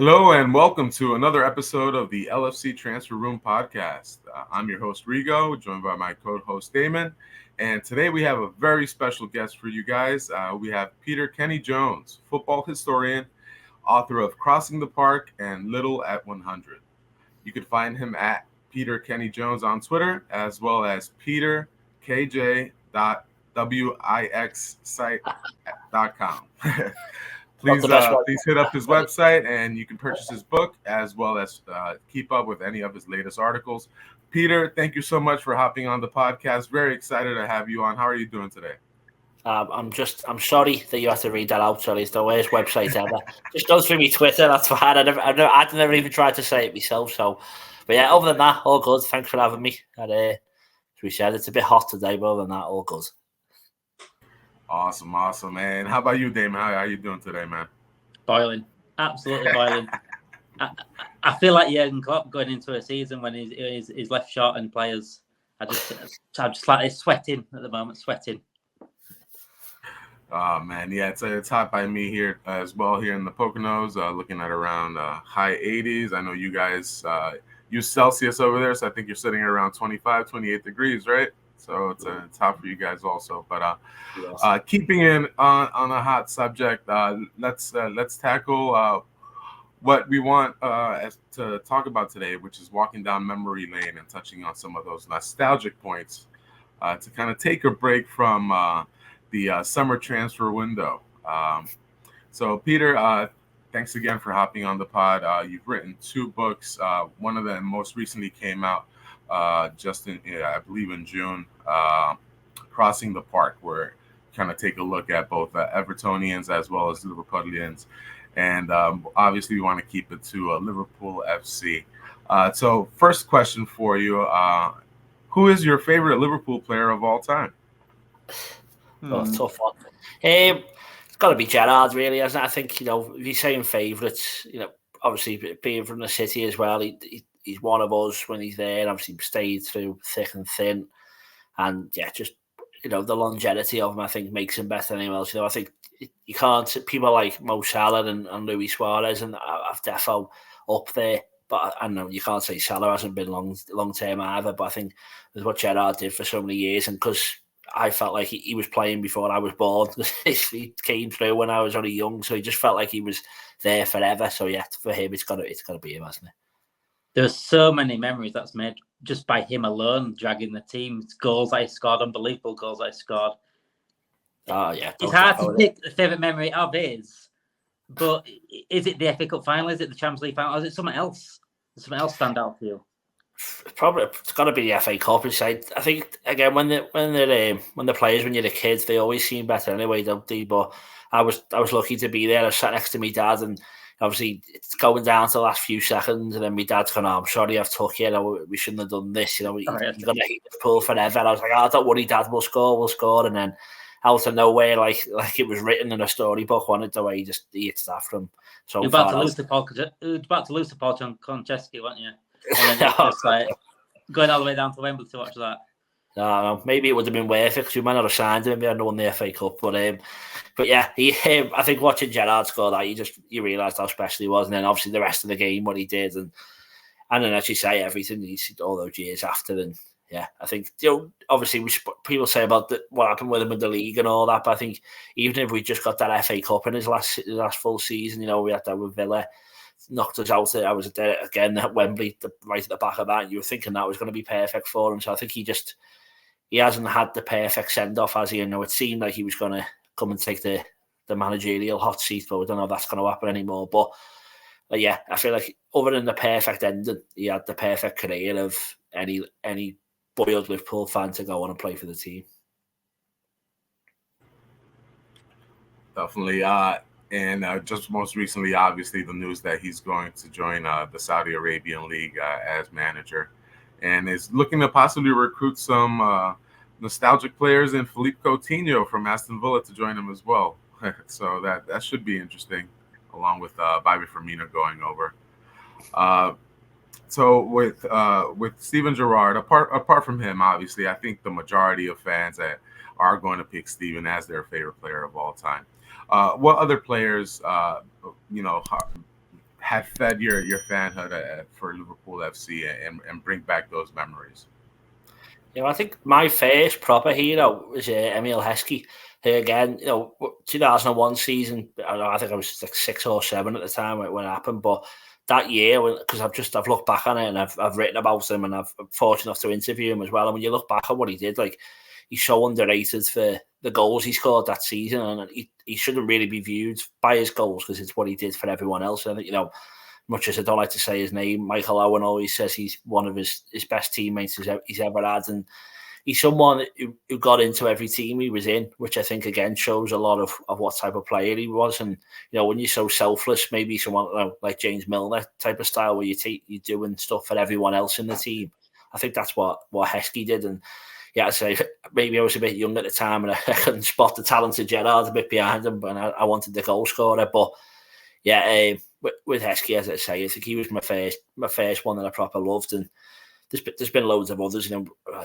Hello and welcome to another episode of the LFC Transfer Room podcast. I'm your host Rigo, joined by my co-host Damon, and today we have a very special guest for you guys. We have Peter Kenny Jones, football historian, author of Crossing the Park and Little at 100. You can find him at Peter Kenny Jones on Twitter, as well as peterkj.wixsite.com. Please hit up his website and you can purchase his book as well as keep up with any of his latest articles. Peter, thank you so much for hopping on the podcast. Very excited to have you on. How are you doing today? I'm sorry that you have to read that out. Sorry, it's the worst website ever. Just go through my Twitter. That's fine. I've never even tried to say it myself. But yeah, other than that, all good. Thanks for having me. And, as we said, it's a bit hot today, but other than that, all good. Awesome. And how about you, Damon? How are you doing today, man? Boiling. Absolutely boiling. I feel like Juren Klopp going into a season when he's left short and players. I'm just like sweating at the moment, sweating. Oh, man. Yeah, it's hot by me here as well here in the Poconos, looking at around high 80s. I know you guys use Celsius over there, so I think you're sitting at around 25, 28 degrees, right? So it's hot for you guys also. But yes. Keeping in on a hot subject, let's tackle what we want to talk about today, which is walking down memory lane and touching on some of those nostalgic points to kind of take a break from the summer transfer window. So, Peter, thanks again for hopping on the pod. You've written 2 books. One of them most recently came out just in, I believe in June, Crossing the Park, where kind of take a look at both Evertonians as well as Liverpoolians. And obviously we want to keep it to Liverpool FC. So first question for you, who is your favorite Liverpool player of all time? Tough one. It's got to be Gerrard, really, hasn't it? I think, if you're saying favourites, obviously being from the city as well, he's one of us when he's there. Obviously stayed through thick and thin. And yeah, just, the longevity of him, I think, makes him better than anyone else. I think you can't, people like Mo Salah and Luis Suarez and I've defo up there. But I know you can't say Salah hasn't been long term either. But I think with what Gerrard did for so many years, and because I felt like he was playing before I was born. He came through when I was only young, so he just felt like he was there forever. So yeah, for him, it's got to be him, hasn't it? There's so many memories that's made just by him alone, dragging the team. Goals I scored, unbelievable goals I scored. Oh yeah, it's hard to pick a favourite memory of his, but is it the FA Cup final? Is it the Champions League final? Or is it something else? Does something else stand out for you? Probably it's got to be the FA Cup. I think again when the players when you're a kid they always seem better anyway, don't they? But I was lucky to be there. I sat next to my dad, and obviously it's going down to the last few seconds, and then my dad's going, "I'm sorry, I've took you. We shouldn't have done this. You're going to hate Liverpool forever." And I was like, "Oh, don't worry, Dad. We'll score." And then out of nowhere, like it was written in a storybook, wanted the way he hits that from so You're about to lose to Paul Konchesky, weren't you? And then it's just like going all the way down to Wembley to watch that. No, maybe it would have been worth it because we might not have signed him if we hadn't won the FA Cup. But yeah, I think watching Gerrard score that, you realised how special he was, and then obviously the rest of the game, what he did, and then as you say, everything he's all those years after, and yeah, I think obviously people say about what happened with him in the league and all that, but I think even if we just got that FA Cup in his last full season, we had that with Villa. Knocked us out. I was there again at Wembley, right at the back of that. And you were thinking that was going to be perfect for him. So I think he hasn't had the perfect send off, has he? It seemed like he was going to come and take the managerial hot seat, but we don't know if that's going to happen anymore. But yeah, I feel like other than the perfect ending, he had the perfect career of any boiled Liverpool fan to go on and play for the team. Definitely. And just most recently, obviously, the news that he's going to join the Saudi Arabian League as manager, and is looking to possibly recruit some nostalgic players and Philippe Coutinho from Aston Villa to join him as well. So that should be interesting, along with Bobby Firmino going over. So with Steven Gerrard, apart from him, obviously, I think the majority of fans that are going to pick Steven as their favorite player of all time. What other players, have fed your fanhood for Liverpool FC and bring back those memories? I think my first proper hero was Emil Heskey. Who again, 2001 season. I think I was like 6 or 7 at the time when it happened. But that year, because I've looked back on it and I've written about him and I've fortunate enough to interview him as well. And when you look back at what he did, like he's so underrated for the goals he scored that season, and he shouldn't really be viewed by his goals because it's what he did for everyone else. I think much as I don't like to say his name, Michael Owen always says he's one of his best teammates he's ever had. And he's someone who got into every team he was in, which I think, again, shows a lot of what type of player he was. And, when you're so selfless, maybe someone like James Milner type of style where you're doing stuff for everyone else in the team. I think that's what Heskey did. And, yeah, I'd say maybe I was a bit young at the time and I couldn't spot the talented Gerrard a bit behind him, and I wanted the goal scorer. But, yeah, with Heskey, as I say, I think he was my first one that I proper loved. And there's been loads of others,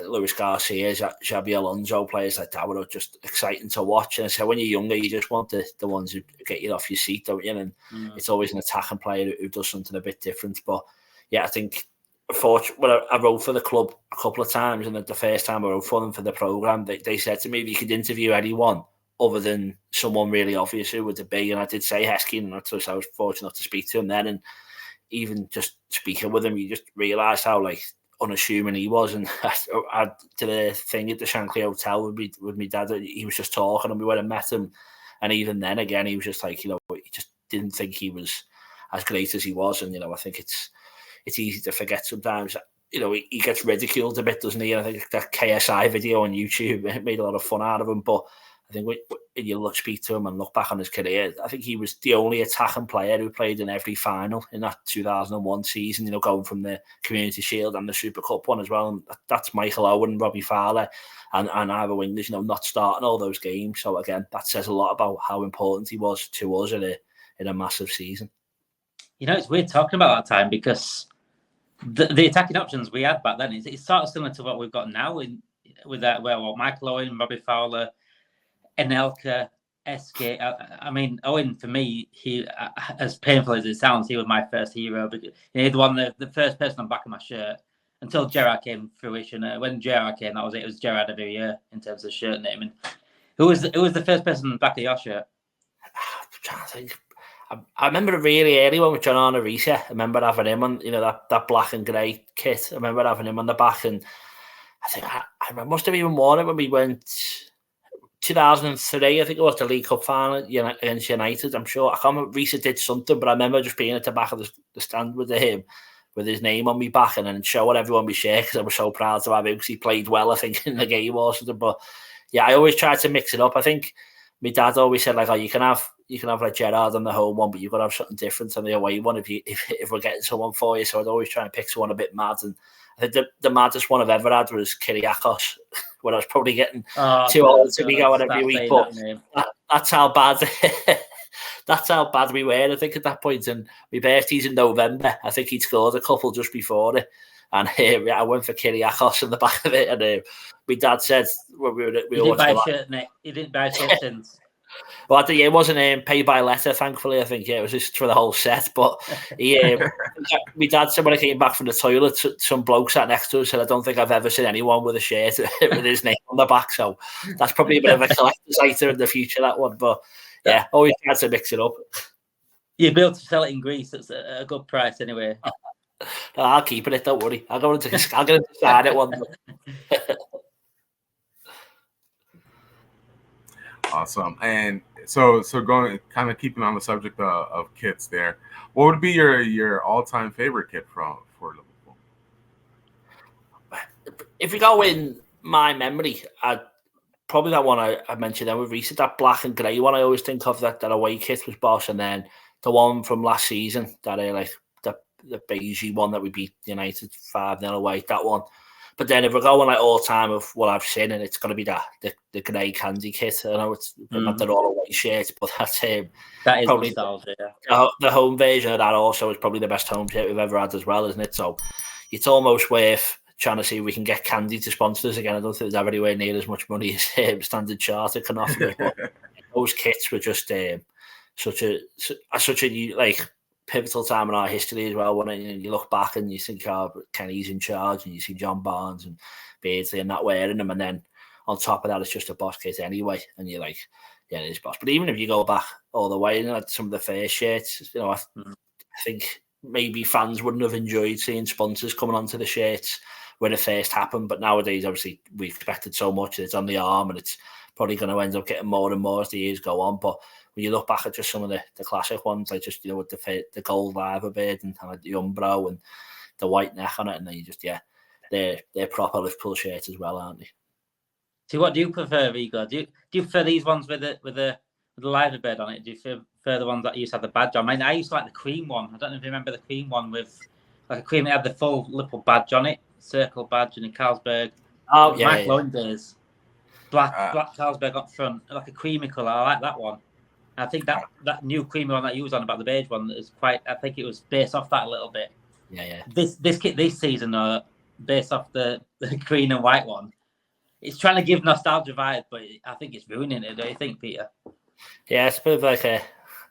Luis Garcia, Xabi Alonso, players like that were just exciting to watch. And so when you're younger, you just want the ones who get you off your seat, don't you? And it's always an attacking player who does something a bit different. But yeah, I think I wrote for the club a couple of times, and the first time I wrote for them for the programme, they said to me, if you could interview anyone other than someone really obvious, who would it be? And I did say Heskey, and I was fortunate to speak to him then. And even just speaking with him, you just realise how unassuming he was. And I did a thing at the Shankly Hotel with my dad. He was just talking, and we went and met him. And even then, again, he was just like, he just didn't think he was as great as he was. And I think it's easy to forget sometimes. He gets ridiculed a bit, doesn't he? And I think that KSI video on YouTube made a lot of fun out of him. But I think when you speak to him and look back on his career, I think he was the only attacking player who played in every final in that 2001 season, going from the Community Shield and the Super Cup one as well. And that's Michael Owen, Robbie Fowler, and either wingers, not starting all those games. So again, that says a lot about how important he was to us in a massive season. It's weird talking about that time because the attacking options we had back then, it's sort of similar to what we've got now with that, Michael Owen, Robbie Fowler, Anelka, SK. I mean, Owen, for me, he, as painful as it sounds, he was my first hero. Because he the first person on the back of my shirt until Gerrard came to fruition. When Gerrard came, that was it. It was Gerrard every year in terms of shirt naming. Who was the first person on the back of your shirt? I'm trying to think. I remember a really early one with John Arnorisa. I remember having him on, that black and grey kit. I remember having him on the back, and I think I must have even worn it when we went 2003. I think it was the League Cup final against United. I'm sure. I can't remember. Risa did something, but I remember just being at the back of the stand with him, with his name on me back, and then showing everyone my shirt because I was so proud to have him because he played well, I think, in the game or something. But yeah, I always tried to mix it up. I think my dad always said you can have like Gerrard on the home one, but you've got to have something different on the away one if we're getting someone for you. So I'd always try and pick someone a bit mad. And I think the maddest one I've ever had was Kyriakos, when I was probably getting too old to be going every week. But that's how bad that's how bad we were, I think, at that point. And my birthday's in November. I think he'd scored a couple just before it. And I went for Kyriakos in the back of it. And my dad said, when we didn't buy a shirt, Nick. You didn't buy a shirt since. Well, it wasn't paid by letter, thankfully. I think it was just for the whole set. But my dad said when I came back from the toilet, some bloke sat next to us said, "I don't think I've ever seen anyone with a shirt with his name on the back." So that's probably a bit of a collector's item in the future, that one. But yeah, always had to mix it up. You'll be able to sell it in Greece. It's a good price anyway. I'll keep it. Don't worry. I'll get him to sign it one day. Awesome. And so going kind of keeping on the subject of kits there, what would be your all-time favorite kit for Liverpool? If we go in my memory, I'd probably that one I mentioned then with Reece, that black and grey one. I always think of that away kit was boss, and then the one from last season, that the beigey one that we beat United 5-0 away, that one. But then if we're going all time of what I've seen, and it's going to be the grey candy kit. I know it's not the all away shirt, but that's that is probably nostalgia. Yeah. The home version of that also is probably the best home shirt we've ever had as well, isn't it? So it's almost worth trying to see if we can get Candy to sponsor us again. I don't think there's anywhere near as much money as Standard Chartered can offer. But those kits were just such a pivotal time in our history as well. When you look back and you think, oh, Kenny's in charge, and you see John Barnes and Beardsley and that wearing them, and then on top of that, it's just a boss kit anyway, and you're like, yeah, it is boss. But even if you go back all the way, some of the first shirts, I think maybe fans wouldn't have enjoyed seeing sponsors coming onto the shirts when it first happened. But nowadays, obviously, we expected so much. It's on the arm, and it's probably going to end up getting more and more as the years go on. But when you look back at just some of the classic ones, like just with the gold lava beard and like the Umbro and the white neck on it, and then you just they're proper Liverpool shirts as well, aren't they? So what do you prefer, Igor? Do you prefer these ones with the lava beard on it? Do you prefer the ones that used to have the badge on? I mean, I used to like the cream one. I don't know if you remember the cream one with like a cream that had the full Liverpool badge on it, circle badge, and in Carlsberg. Oh yeah, Mike Lowen days. Black Carlsberg up front, like a creamy colour. I like that one. I think that new creamy one that you was on about the beige one is quite. I think it was based off that a little bit. Yeah. This kit this season are based off the green and white one. It's trying to give nostalgia vibe, but I think it's ruining it. Don't you think, Peter? Yeah, it's a bit of like a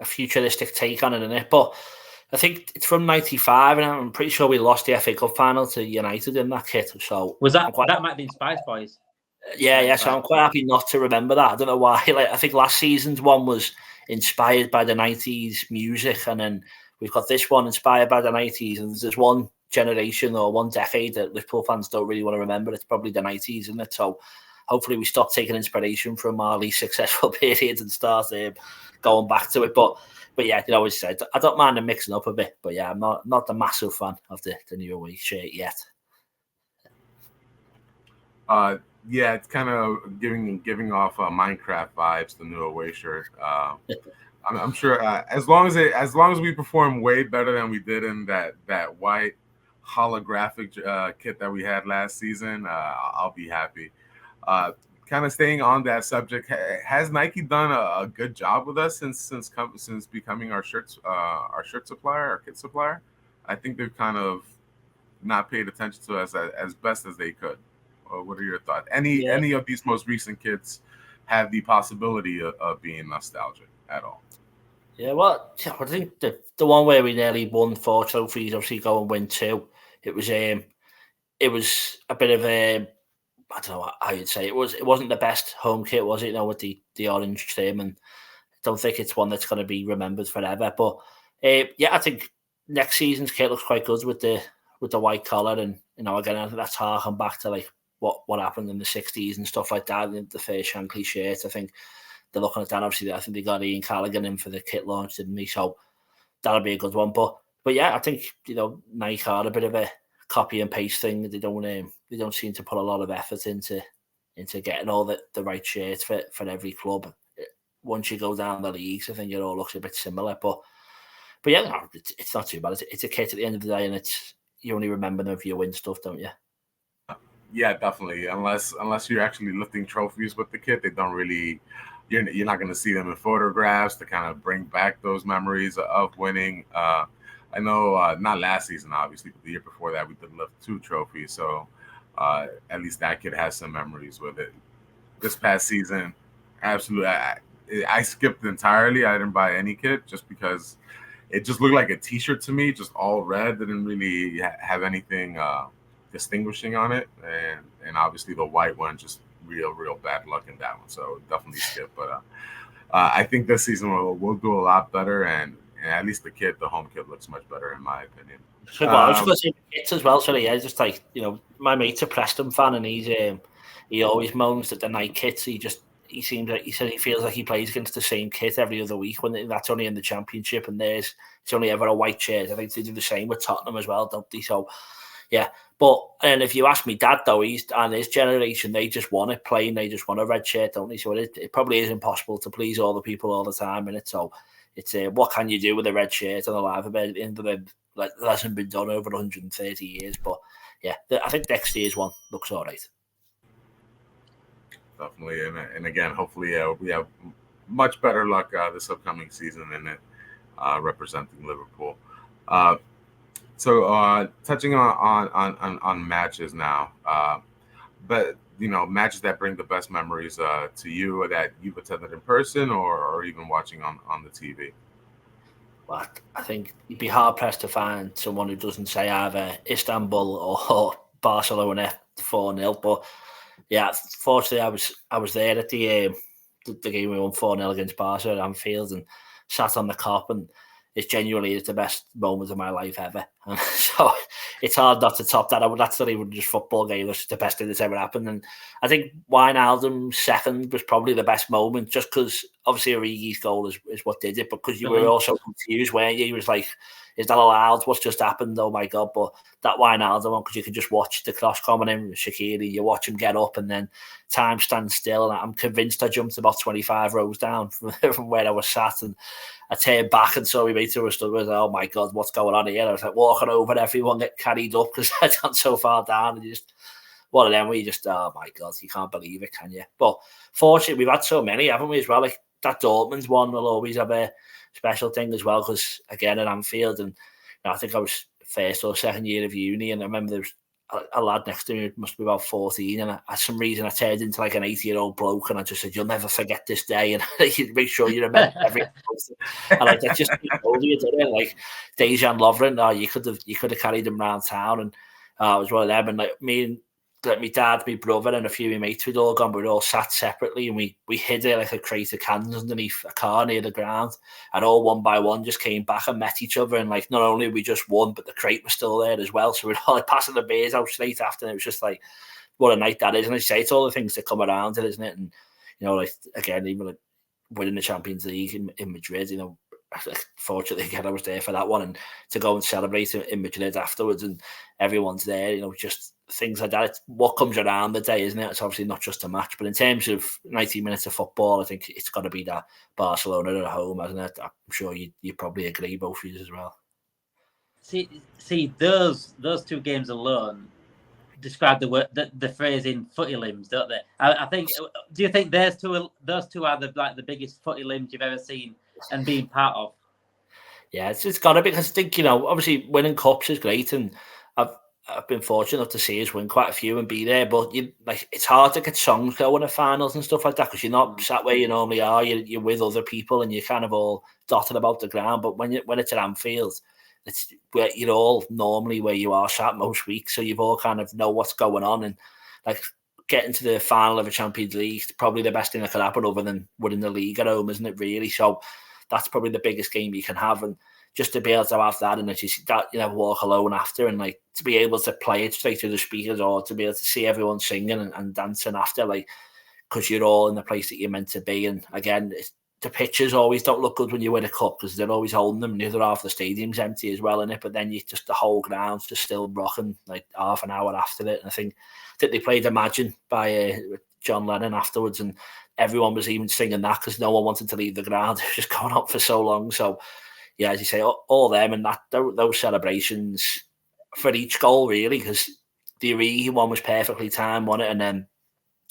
futuristic take on it, isn't it? But I think it's from '95, and I'm pretty sure we lost the FA Cup final to United in that kit. So was that that might have been Spice Boys? Yeah. So I'm quite happy not to remember that. I don't know why. Like I think last season's one was inspired by the '90s music, and then we've got this one inspired by the '90s, and there's one generation or one decade that Liverpool fans don't really want to remember. It's probably the '90s, isn't it? So hopefully we stop taking inspiration from our least successful periods and start going back to it. But yeah, as I said, I don't mind them mixing up a bit. But yeah, I'm not the massive fan of the new away shirt yet. Yeah, it's kind of giving off Minecraft vibes, the new away shirt. I'm sure as long as we perform way better than we did in that white holographic kit that we had last season, I'll be happy. Kind of staying on that subject, has Nike done a good job with us since becoming our kit supplier? I think they've kind of not paid attention to us as best as they could. What are your thoughts? Any of these most recent kits have the possibility of being nostalgic at all? Yeah, well, I think the one where we nearly won 4 trophies, obviously go and win 2. It was a bit of a, I don't know how you'd say it wasn't the best home kit, was it? With the orange trim, and I don't think it's one that's going to be remembered forever. But I think next season's kit looks quite good with the white collar, and again, I think that's harking back to like what happened in the '60s and stuff like that. The first Shankly shirt, I think they're looking at that. Obviously, I think they got Ian Callaghan in for the kit launch, didn't they? So that'll be a good one. But yeah, I think Nike are a bit of a copy and paste thing. They don't seem to put a lot of effort into getting all the right shirts for every club. Once you go down the leagues, I think it all looks a bit similar. But yeah, it's not too bad. It's a kit at the end of the day, and you only remember them if you win stuff, don't you? Yeah, definitely. Unless you're actually lifting trophies with the kit, they don't really. You're not going to see them in photographs to kind of bring back those memories of winning. I know not last season, obviously, but the year before that, we did lift 2 trophies. So at least that kid has some memories with it. This past season, absolutely, I skipped entirely. I didn't buy any kit just because it just looked like a T-shirt to me, just all red. Didn't really have anything distinguishing on it, and obviously the white one, just real bad luck in that one. So definitely skip. But I think this season we'll do a lot better, and at least the home kit looks much better in my opinion. So I was going to say the kits as well. So yeah, just like my mate's a Preston fan, and he always moans that the night kits. He seems like he said he feels like he plays against the same kit every other week when that's only in the Championship, and it's only ever a white shirt. I think they do the same with Tottenham as well, don't they? So yeah, and if you ask me, Dad though, his generation, they just want it plain. They just want a red shirt, don't they? So it probably is impossible to please all the people all the time, and so it's what can you do with a red shirt and a live event at the end of the like that hasn't been done over 130 years. But yeah, I think next year's one looks all right. Definitely, and again, hopefully we have much better luck this upcoming season in it representing Liverpool. So touching on matches now, but matches that bring the best memories to you, or that you've attended in person, or even watching on the TV. But I think you'd be hard pressed to find someone who doesn't say either Istanbul or Barcelona 4-0. But yeah, fortunately, I was there at the game we won 4-0 against Barca at Anfield and sat on the cop, and it's genuinely the best moment of my life ever. And so it's hard not to top that. That's not even just football game. That's the best thing that's ever happened. And I think Wijnaldum's second was probably the best moment, just because obviously Origi's goal is what did it, but because you were also confused, weren't you? You was like, is that allowed? What's just happened? Oh my God. But that Wijnaldum one, because you can just watch the cross coming in with Shaqiri, you watch him get up and then time stands still. And I'm convinced I jumped about 25 rows down from where I was sat, and I turned back and saw my mate who was stood with, oh my God, what's going on here? I was like walking over, everyone get carried up because I'd gone so far down, and you just, one of them where you just, oh my God, you can't believe it, can you? But fortunately, we've had so many, haven't we, as well? Like that Dortmund one will always have a special thing as well, because again at Anfield, and I think I was first or second year of uni, and I remember there was a lad next to me, must be about 14, and for some reason I turned into like an 80-year-old bloke, and I just said, you'll never forget this day, and you make sure you remember everything. And like that just told you, didn't it? Like Dejan Lovren, you could have carried him around town, and it was one of them. And like me and like my dad, my brother, and a few of my mates, we'd all gone, but we'd all sat separately, and we hid it like a crate of cans underneath a car near the ground, and all one by one just came back and met each other, and like not only we just won, but the crate was still there as well. So we'd all like passing the beers out straight after, and it was just like, what a night that is. And I say, it's all the things that come around it, isn't it? And like again, even like winning the Champions League in Madrid, fortunately again I was there for that one, and to go and celebrate in Madrid afterwards, and everyone's there, just things like that. It's what comes around the day, isn't it? It's obviously not just a match, but in terms of 90 minutes of football, I think it's got to be that Barcelona at home, hasn't it? I'm sure you probably agree, both of you as well. See, those two games alone describe the phrase in footy limbs, don't they? I think. Do you think those two are the biggest footy limbs you've ever seen and been part of? Yeah, it's got to be, because I think obviously winning cups is great, and I've been fortunate enough to see us win quite a few and be there, but it's hard to get songs going at finals and stuff like that, because you're not sat where you normally are. You're with other people, and you're kind of all dotted about the ground. But when it's at Anfield, it's where you're all normally where you are sat most weeks, so you've all kind of know what's going on, and like getting to the final of a Champions League is probably the best thing that could happen other than winning the league at home, isn't it, really? So that's probably the biggest game you can have, and just to be able to have that, and that walk alone after, and like to be able to play it straight through the speakers, or to be able to see everyone singing and dancing after, like, because you're all in the place that you're meant to be. And again, the pitches always don't look good when you win a cup, because they're always holding them. The other half of the stadium's empty as well, in it. But then the whole ground's just still rocking like half an hour after it. And I think they played Imagine by John Lennon afterwards, and everyone was even singing that because no one wanted to leave the ground. It was just going on for so long. So yeah, as you say, all them and those celebrations for each goal, really, because the Origi one was perfectly timed, wasn't it? And then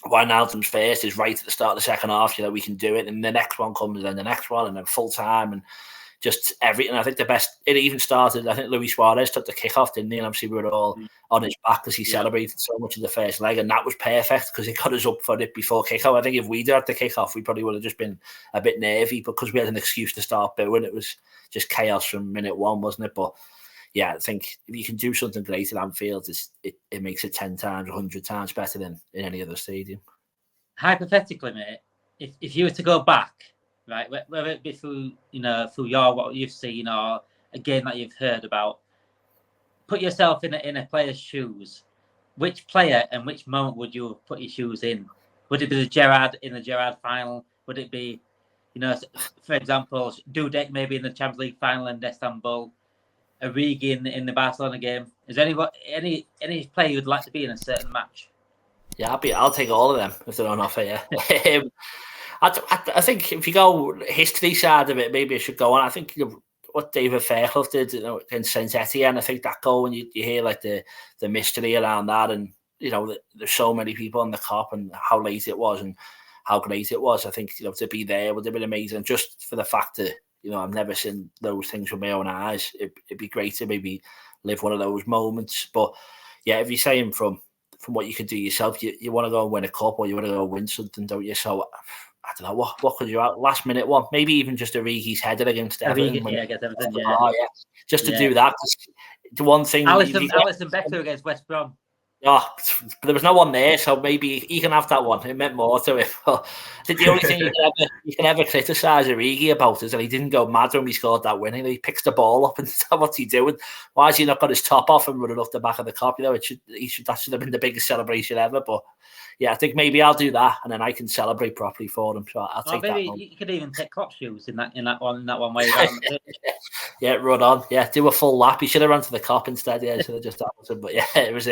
Wijnaldum's first is right at the start of the second half, we can do it. And the next one comes, and then the next one, and then full time, and just everything. I think it even started, I think Luis Suarez took the kick-off, didn't he? And obviously we were all on his back because he celebrated so much in the first leg, and that was perfect because he got us up for it before kick-off. I think if we'd had the kick-off, we probably would have just been a bit nervy, because we had an excuse to start booing. It was just chaos from minute one, wasn't it? But yeah, I think if you can do something great at Anfield, it makes it 10 times, 100 times better than in any other stadium. Hypothetically, mate, if you were to go back, right, whether it be through what you've seen or a game that you've heard about, put yourself in a player's shoes. Which player and which moment would you have put your shoes in? Would it be the Gerrard final? Would it be, for example, Dudek maybe in the Champions League final in Istanbul? Origi in the Barcelona game? Is there any player you'd like to be in a certain match? Yeah, I'll take all of them if they're on offer. Yeah, I think if you go history side of it, maybe I should go on. I think what David Fairclough did in Saint Etienne, I think that goal, when you hear like the mystery around that, and there's so many people on the cop, and how late it was and how great it was. I think to be there would have been amazing, just for the fact that I've never seen those things with my own eyes. It'd be great to maybe live one of those moments. But yeah, if you're saying from what you can do yourself, you want to go and win a cup, or you want to go and win something, don't you? So I don't know what could you out last minute one, maybe even just Origi's header against Everton. Against Everton, just to do that. The one thing, Alisson Becker against West Brom. Oh, there was no one there, so maybe he can have that one. It meant more to him. But the only thing you can ever criticise Origi about is that he didn't go mad when he scored that winning. He picks the ball up and what's he doing? Why has he not got his top off and running off the back of the Kop? That should have been the biggest celebration ever. But yeah, I think maybe I'll do that, and then I can celebrate properly for him. So I'll take maybe that. You could even take Klopp shoes in that one way around. Yeah, run on. Yeah, do a full lap. He should have run to the Kop instead. Yeah, should have just happened. But yeah, it was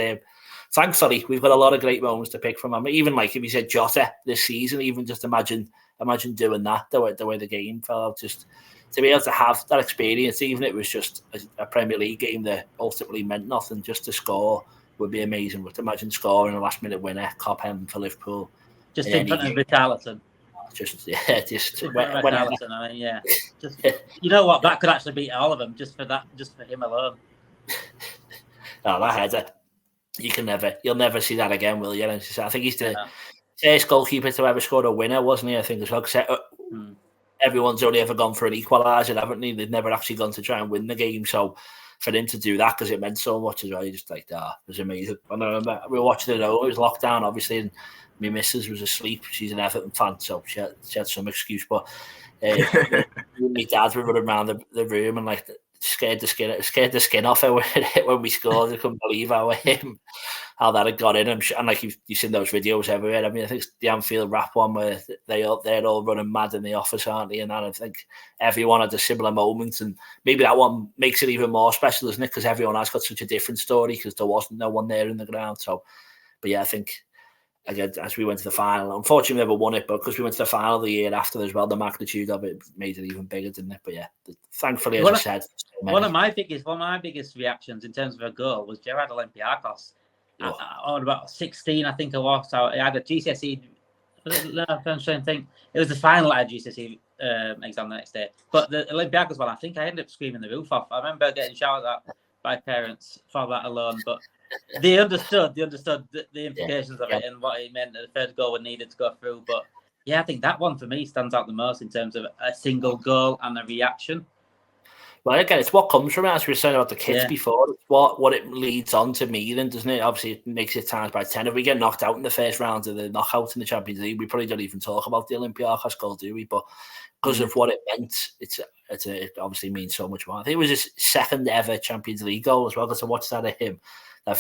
thankfully, we've got a lot of great moments to pick from him. Even like if you said Jota this season, even just imagine doing that the way the game fell out. Just to be able to have that experience, even if it was just a Premier League game that ultimately meant nothing, just to score would be amazing. But imagine scoring a last minute winner, Kop Hem for Liverpool, just in front of Richarlison. Just Richarlison. I mean, yeah. Just you know what? That could actually beat all of them just for him alone. Oh, that header. You'll never see that again, will you? I think he's the first goalkeeper to ever score a winner, wasn't he? I think as well. Because everyone's only ever gone for an equaliser, haven't they? They've never actually gone to try and win the game. So for him to do that, because it meant so much as well, you just like, it was amazing. And I remember we were watching it all. It was lockdown, obviously, and my missus was asleep. She's an Everton fan, so she had some excuse. But my dad were running around the room and like scared the skin off her when we scored. I couldn't believe how that had got in. And like you've seen those videos everywhere. I mean, I think it's the Anfield rap one where they're all running mad in the office, aren't they? And I think everyone had a similar moment, and maybe that one makes it even more special, isn't it? Because everyone has got such a different story because there wasn't no one there in the ground. So, but yeah, I think again, as we went to the final, unfortunately we never won it, but because we went to the final the year after as well, the magnitude of it made it even bigger, didn't it? But yeah, thankfully, as I said, one of my biggest reactions in terms of a goal was Gerrard Olympiacos. On about 16, I think I was. So I had a GCSE. I'm trying to think. It was the final at a GCSE exam the next day. But the Olympiacos one, I think I ended up screaming the roof off. I remember getting shouted at by parents for that alone, but they understood the implications of it and what it meant that the third goal needed to go through. But yeah, I think that one for me stands out the most in terms of a single goal and a reaction. Well, again, it's what comes from it, as we were saying about the kids before. It's what it leads on to meaning, doesn't it? Obviously, it makes it times by 10. If we get knocked out in the first round of the knockout in the Champions League, we probably don't even talk about the Olympiacos goal, do we? But because of what it meant, it obviously means so much more. I think it was his second ever Champions League goal as well. Because I watched that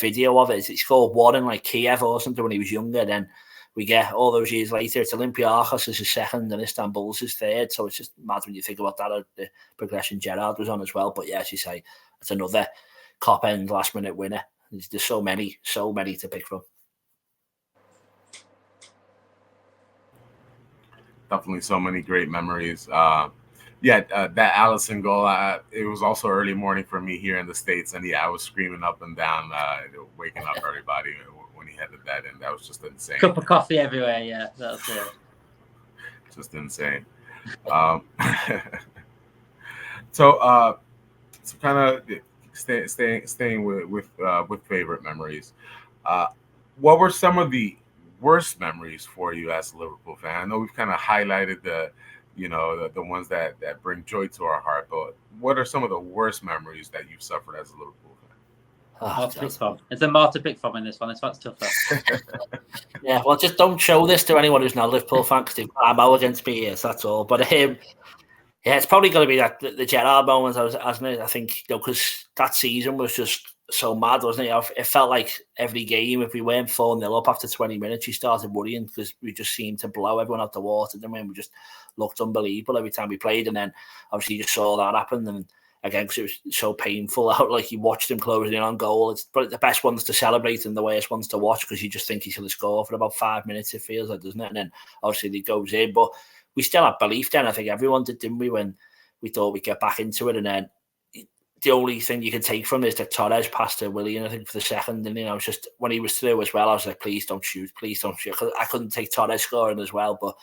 video of it. He scored one in like Kiev or something when he was younger. Then we get all those years later, it's Olympiacos is his second and Istanbul's his third. So it's just mad when you think about that, the progression Gerrard was on as well. But yeah, as you say, it's another Kop end last minute winner. There's so many to pick from. Definitely so many great memories. That Alisson goal, it was also early morning for me here in the States. And I was screaming up and down, waking up everybody when he headed that in. That was just insane. Cup of coffee everywhere, yeah. That's it. Just insane. So kind of staying with favorite memories. What were some of the worst memories for you as a Liverpool fan? I know we've kind of highlighted the ones that bring joy to our heart, but what are some of the worst memories that you've suffered as a Liverpool fan? It's a more to pick from in this one. It's what's tougher. Yeah, well, just don't show this to anyone who's not a Liverpool fan because I'm out against me ears, that's all. But it's probably going to be that the Gerrard moment, hasn't it? I think because that season was just so mad, wasn't it? It felt like every game, if we weren't 4-0 up after 20 minutes, you started worrying because we just seemed to blow everyone out the water. Then we just looked unbelievable every time we played, and then obviously you just saw that happen. And again, because it was so painful, like you watched him closing in on goal. It's probably the best ones to celebrate and the worst ones to watch because you just think he's going to score for about 5 minutes. It feels like, doesn't it? And then obviously he goes in, but we still had belief then. I think everyone did, didn't we? When we thought we'd get back into it, and then the only thing you can take from it is that Torres passed to Willian, I think, for the second. And it's just when he was through as well, I was like, please don't shoot. I couldn't take Torres scoring as well, but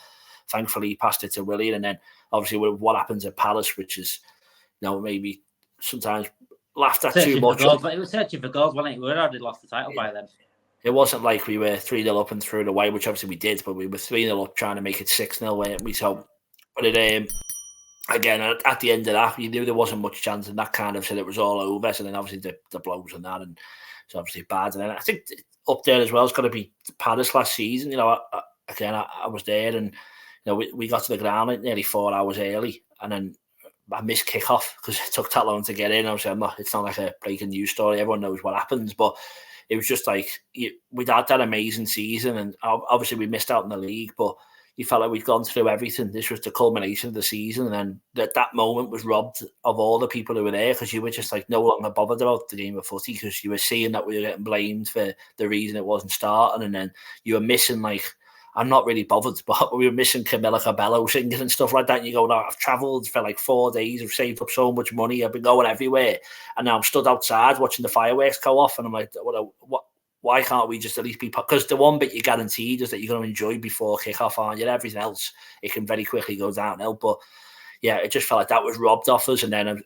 thankfully he passed it to Willian. And then obviously with what happens at Palace, which is maybe sometimes laughed at too much. It was searching for goals, wasn't it? We already lost the title by then. It wasn't like we were 3-0 up and threw it away, which obviously we did, but we were 3-0 up trying to make it 6-0, weren't we? So, but it again at the end of that, you knew there wasn't much chance, and that kind of said it was all over. So then obviously the blows and that, and it's obviously bad. And then I think up there as well has got to be Paris last season. You know, I was there, and you know we got to the ground like nearly 4 hours early, and then I missed kickoff because it took that long to get in. Obviously, it's not like a breaking news story. Everyone knows what happens, but it was just like we'd had that amazing season, and obviously we missed out in the league, but you felt like we'd gone through everything. This was the culmination of the season, and then that moment was robbed of all the people who were there because you were just like no longer bothered about the game of footy because you were seeing that we were getting blamed for the reason it wasn't starting, and then you were missing like. I'm not really bothered, but we were missing Camilla Cabello singing and stuff like that. And you go, no, I've travelled for like 4 days. I've saved up so much money. I've been going everywhere. And now I'm stood outside watching the fireworks go off. And I'm like, what? Why can't we just at least be... Because the one bit you're guaranteed is that you're going to enjoy before kick-off, aren't you? Everything else, it can very quickly go downhill. But yeah, it just felt like that was robbed off us. And then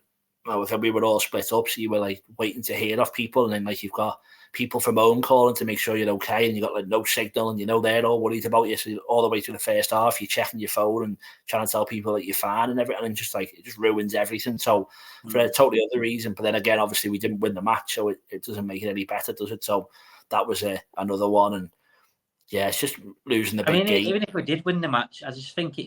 we were all split up. So you were like waiting to hear off people. And then like you've got people from home calling to make sure you're okay, and you got like no signal, and you know they're all worried about you. So all the way through the first half, you're checking your phone and trying to tell people that you're fine and everything, and just like it just ruins everything. So for a totally other reason, but then again, obviously we didn't win the match, so it doesn't make it any better, does it? So that was another one, and yeah, it's just losing the big game. Even if we did win the match, I just think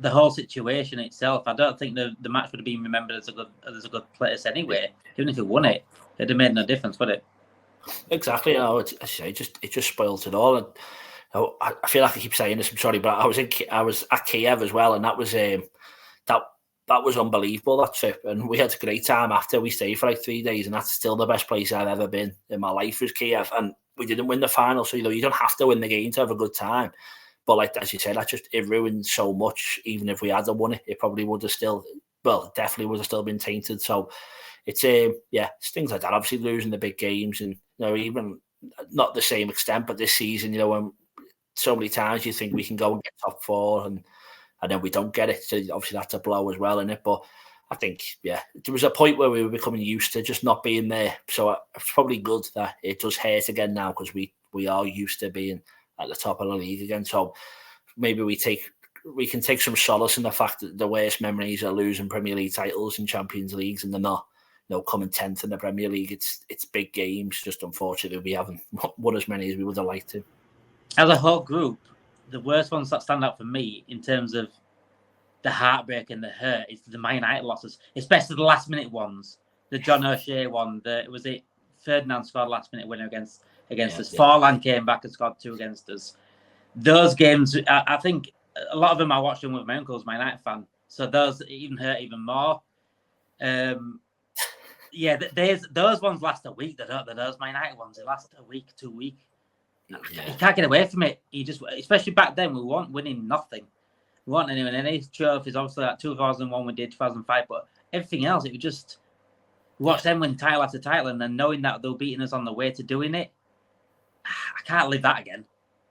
the whole situation itself, I don't think the match would have been remembered as a good place anyway. Even if we won it, it'd have made no difference, would it? Exactly, you know, it just spoils it all. And you know, I feel like I keep saying this. I'm sorry, but I was at Kiev as well, and that was that was unbelievable, that trip. And we had a great time after. We stayed for like 3 days, and that's still the best place I've ever been in my life was Kiev. And we didn't win the final, so you know you don't have to win the game to have a good time. But like as you said, it ruined so much. Even if we had won it, it probably would have definitely would have still been tainted. So it's it's things like that. Obviously losing the big games, and you know, even not the same extent, but this season, you know, when so many times you think we can go and get top 4 and then we don't get it. So obviously that's a blow as well, isn't it? But I think, there was a point where we were becoming used to just not being there. So it's probably good that it does hurt again now because we are used to being at the top of the league again. So maybe we can take some solace in the fact that the worst memories are losing Premier League titles and Champions Leagues, and they're not. You know, coming 10th in the Premier League, it's big games. Just unfortunately, we haven't won as many as we would have liked to. As a whole group, the worst ones that stand out for me in terms of the heartbreak and the hurt is the Man United losses, especially the last minute ones. The John O'Shea one, Ferdinand scored last minute winner against us. Forlan came back and scored 2 against us. Those games, I think a lot of them I watched them with my uncle's Man United fan, so those even hurt even more. Those ones last a week. Those Man United ones, they last a week, 2 weeks. You can't get away from it. Especially back then, we weren't winning nothing. We weren't winning any trophies. Obviously, that 2001 we did, 2005, but everything else, it was just watch them win title after title, and then knowing that they're beating us on the way to doing it. I can't live that again.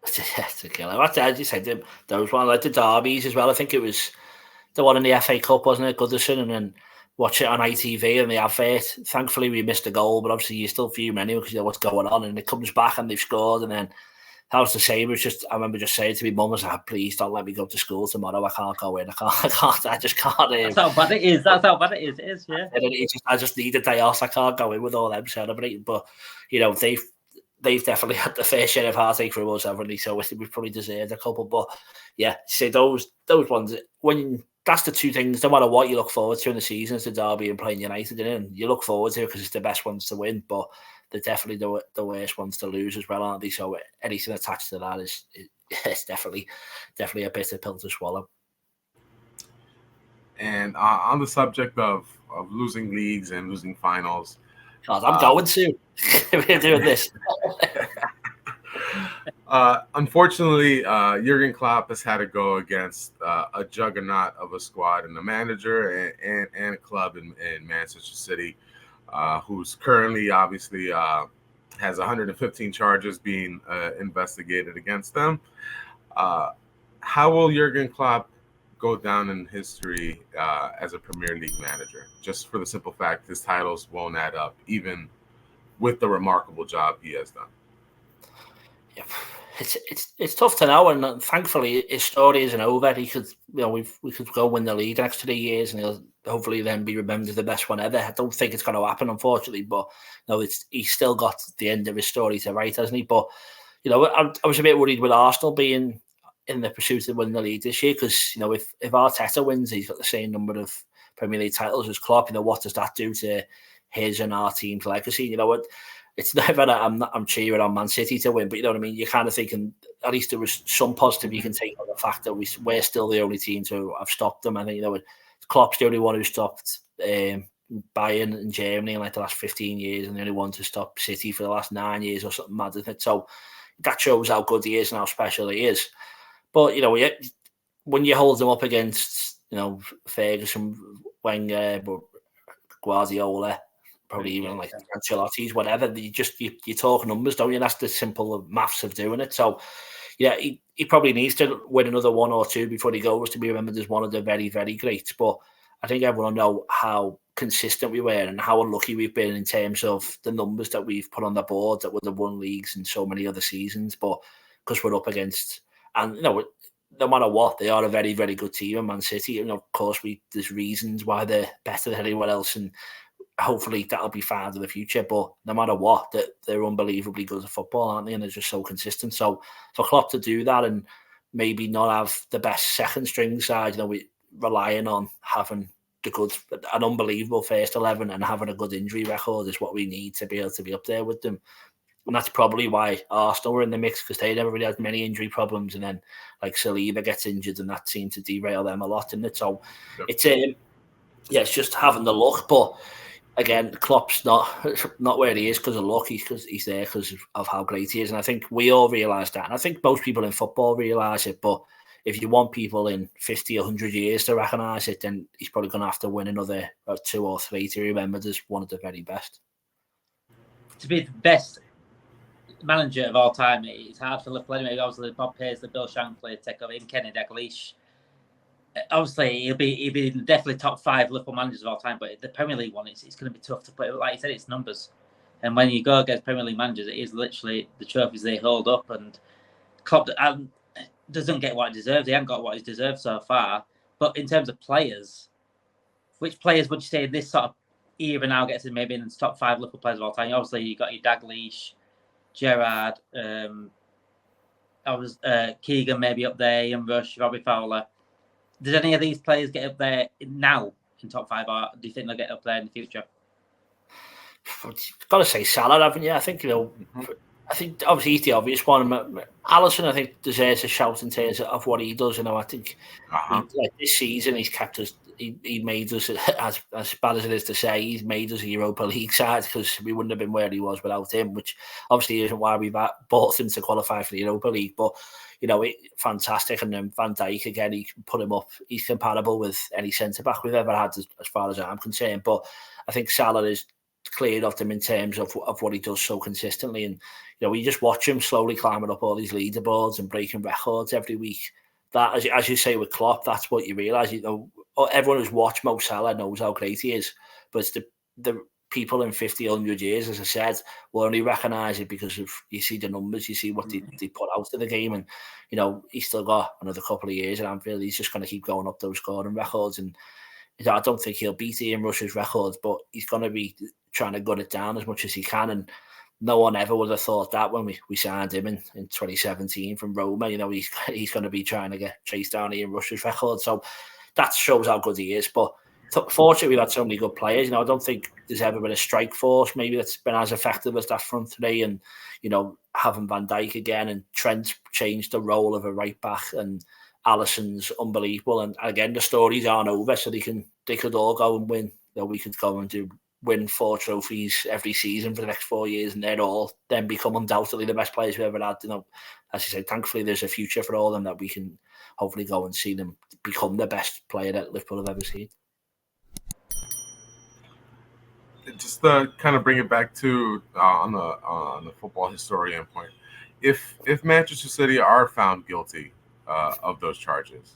It's a killer. As you said, there was one like the derbies as well. I think it was the one in the FA Cup, wasn't it, Goodison, and then watch it on ITV and the advert. Thankfully, we missed a goal, but obviously you still fume anyway because you know what's going on. And it comes back and they've scored, and then that was the same. It was just I remember just saying to my mum, "I said, please don't let me go to school tomorrow. I can't go in. I just can't." That's how bad it is. It is. Yeah. I just need a day off. I can't go in with all them celebrating. But you know they've definitely had the fair share of heartache from us, haven't they? So we've probably deserved a couple. But yeah, see those ones when. That's the two things, no matter what you look forward to in the season, is the derby and playing United in it. And you look forward to it because it's the best ones to win, but they're definitely the worst ones to lose as well, aren't they? So anything attached to that is definitely a bitter pill to swallow. And on the subject of losing leagues and losing finals. God, I'm going to. We're doing this. Unfortunately, Juren Klopp has had to go against a juggernaut of a squad and a manager and a club in Manchester City, who's currently obviously has 115 charges being investigated against them. How will Juren Klopp go down in history as a Premier League manager? Just for the simple fact his titles won't add up, even with the remarkable job he has done. It's tough to know, and thankfully his story isn't over. He could, we could go win the league the next 3 years, and he'll hopefully then be remembered as the best one ever. I don't think it's going to happen, unfortunately, but he's still got the end of his story to write, hasn't he? But I was a bit worried with Arsenal being in the pursuit of winning the league this year, because if Arteta wins, he's got the same number of Premier League titles as Klopp. What does that do to his and our team's legacy? It's never that I'm cheering on Man City to win, but you know what I mean? You're kind of thinking at least there was some positive you can take on the fact that we're still the only team to have stopped them. I think, Klopp's the only one who stopped Bayern and Germany in like the last 15 years, and the only one to stop City for the last 9 years or something mad, isn't it? So that shows how good he is and how special he is. But, when you hold them up against, Ferguson, Wenger, Guardiola, probably even like Ancelotti's, whatever. You talk numbers, don't you? That's the simple maths of doing it. So, yeah, he probably needs to win another 1 or 2 before he goes to be remembered as one of the very, very greats. But I think everyone will know how consistent we were and how unlucky we've been in terms of the numbers that we've put on the board that would have won leagues in so many other seasons. But because we're up against, and no matter what, they are a very, very good team in Man City. And of course, there's reasons why they're better than anyone else, and hopefully that'll be found in the future. But no matter what, they're unbelievably good at football, aren't they? And they're just so consistent. So for Klopp to do that and maybe not have the best second string side, we relying on having an unbelievable first 11 and having a good injury record is what we need to be able to be up there with them. And that's probably why Arsenal were in the mix, because they never really had many injury problems. And then like Saliba gets injured, and that seemed to derail them a lot, didn't it? So it's just having the luck. But again, Klopp's not where he is because of luck. He's there because of how great he is. And I think we all realise that. And I think most people in football realise it. But if you want people in 50, 100 years to recognise it, then he's probably going to have to win another 2 or 3 to be remembered as one of the very best. To be the best manager of all time, it's hard for Liverpool anyway. Obviously, Bob Paisley, Bill Shankly, take over him, Kenny Dalglish. Obviously, he'll be definitely top 5 Liverpool managers of all time. But the Premier League one, it's going to be tough to put. Like you said, it's numbers, and when you go against Premier League managers, it is literally the trophies they hold up. And Klopp doesn't get what he deserves. He hasn't got what he's deserved so far. But in terms of players, which players would you say this sort of era now gets in maybe in the top 5 Liverpool players of all time? Obviously, you got your Dalglish, Gerrard, Keegan maybe up there, Ian Rush, Robbie Fowler. Does any of these players get up there now in top 5, or do you think they'll get up there in the future? You've got to say Salah, haven't you? I think I think obviously he's the obvious one. Alisson, I think, deserves a shout in terms of what he does. I think this season he's kept us. He made us, as bad as it is to say, he's made us a Europa League side, because we wouldn't have been where he was without him, which obviously isn't why we bought him to qualify for the Europa League. But fantastic. And then Van Dijk, again, he can put him up. He's comparable with any centre back we've ever had, as far as I'm concerned. But I think Salah is cleared of them in terms of what he does so consistently. And we just watch him slowly climbing up all these leaderboards and breaking records every week. That, as you say with Klopp, that's what you realise. Everyone who's watched Mo Salah knows how great he is, but it's the people in 50, 100 years, as I said, will only recognise it because of, you see the numbers, you see what they put out of the game, and he's still got another couple of years at Anfield. He's just going to keep going up those scoring records, and I don't think he'll beat Ian Rush's records, but he's going to be trying to gut it down as much as he can. And no one ever would have thought that when we signed him in 2017 from Roma. He's going to be trying to chase down Ian Rush's record. So that shows how good he is. But fortunately, we've had so many good players. I don't think there's ever been a strike force maybe that's been as effective as that front three. And having Van Dijk again, and Trent changed the role of a right back, and Alisson's unbelievable. And again, the stories aren't over, so they could all go and win. We could go and win 4 trophies every season for the next 4 years, and they'd all then become undoubtedly the best players we've ever had. As you say, thankfully there's a future for all of them, that we can hopefully go and see them become the best player that Liverpool have ever seen. Just to kind of bring it back to on the football historian point, if Manchester City are found guilty of those charges,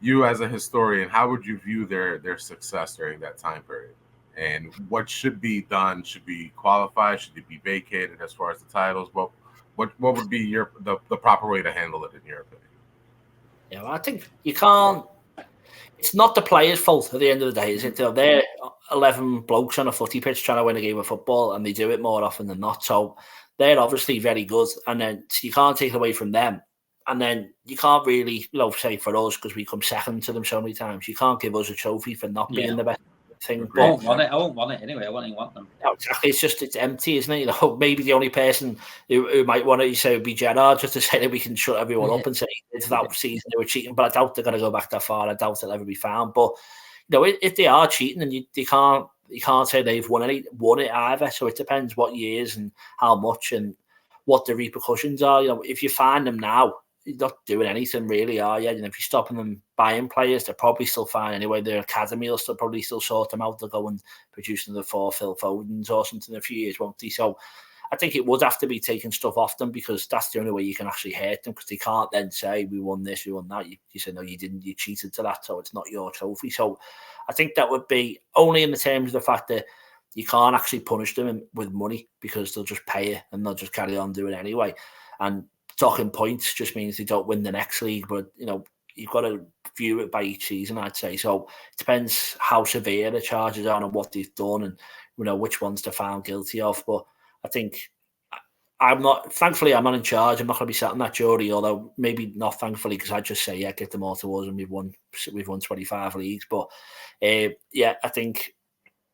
you as a historian, how would you view their success during that time period? And what should be done? Should be qualified? Should it be vacated as far as the titles? What would be the proper way to handle it in your opinion? Yeah, well, I think you can't. It's not the players' fault at the end of the day, is it? They're 11 blokes on a footy pitch trying to win a game of football, and they do it more often than not. So they're obviously very good, and then so you can't take it away from them. And then you can't really, say for us, because we come second to them so many times, you can't give us a trophy for not being the best thing. I won't want it anyway. I won't even want them. No, exactly. It's empty, isn't it? Maybe the only person who might want it, you say, would be Gerrard, just to say that we can shut everyone up and say it's that season they were cheating. But I doubt they're going to go back that far. I doubt it'll ever be found. But if they are cheating, then you can't say they've won it either. So it depends what years and how much and what the repercussions are. If you find them now, you're not doing anything really, are you? And if you're stopping them buying players, they're probably still fine anyway. Their academy will probably still sort them out. They'll go and produce them for Phil Fodens or something in a few years, won't they? So I think it would have to be taking stuff off them, because that's the only way you can actually hurt them, because they can't then say, we won this, we won that. You say, no, you didn't, you cheated to that, so it's not your trophy. So I think that would be only in the terms of the fact that you can't actually punish them with money, because they'll just pay it and they'll just carry on doing it anyway. And talking points just means they don't win the next league, but you've got to view it by each season, I'd say. So it depends how severe the charges are and what they've done, and which ones they're found guilty of. But I think thankfully I'm not in charge. I'm not going to be sat in that jury, although maybe not thankfully, because I'd just say, get them all towards, and we've won 25 leagues. But I think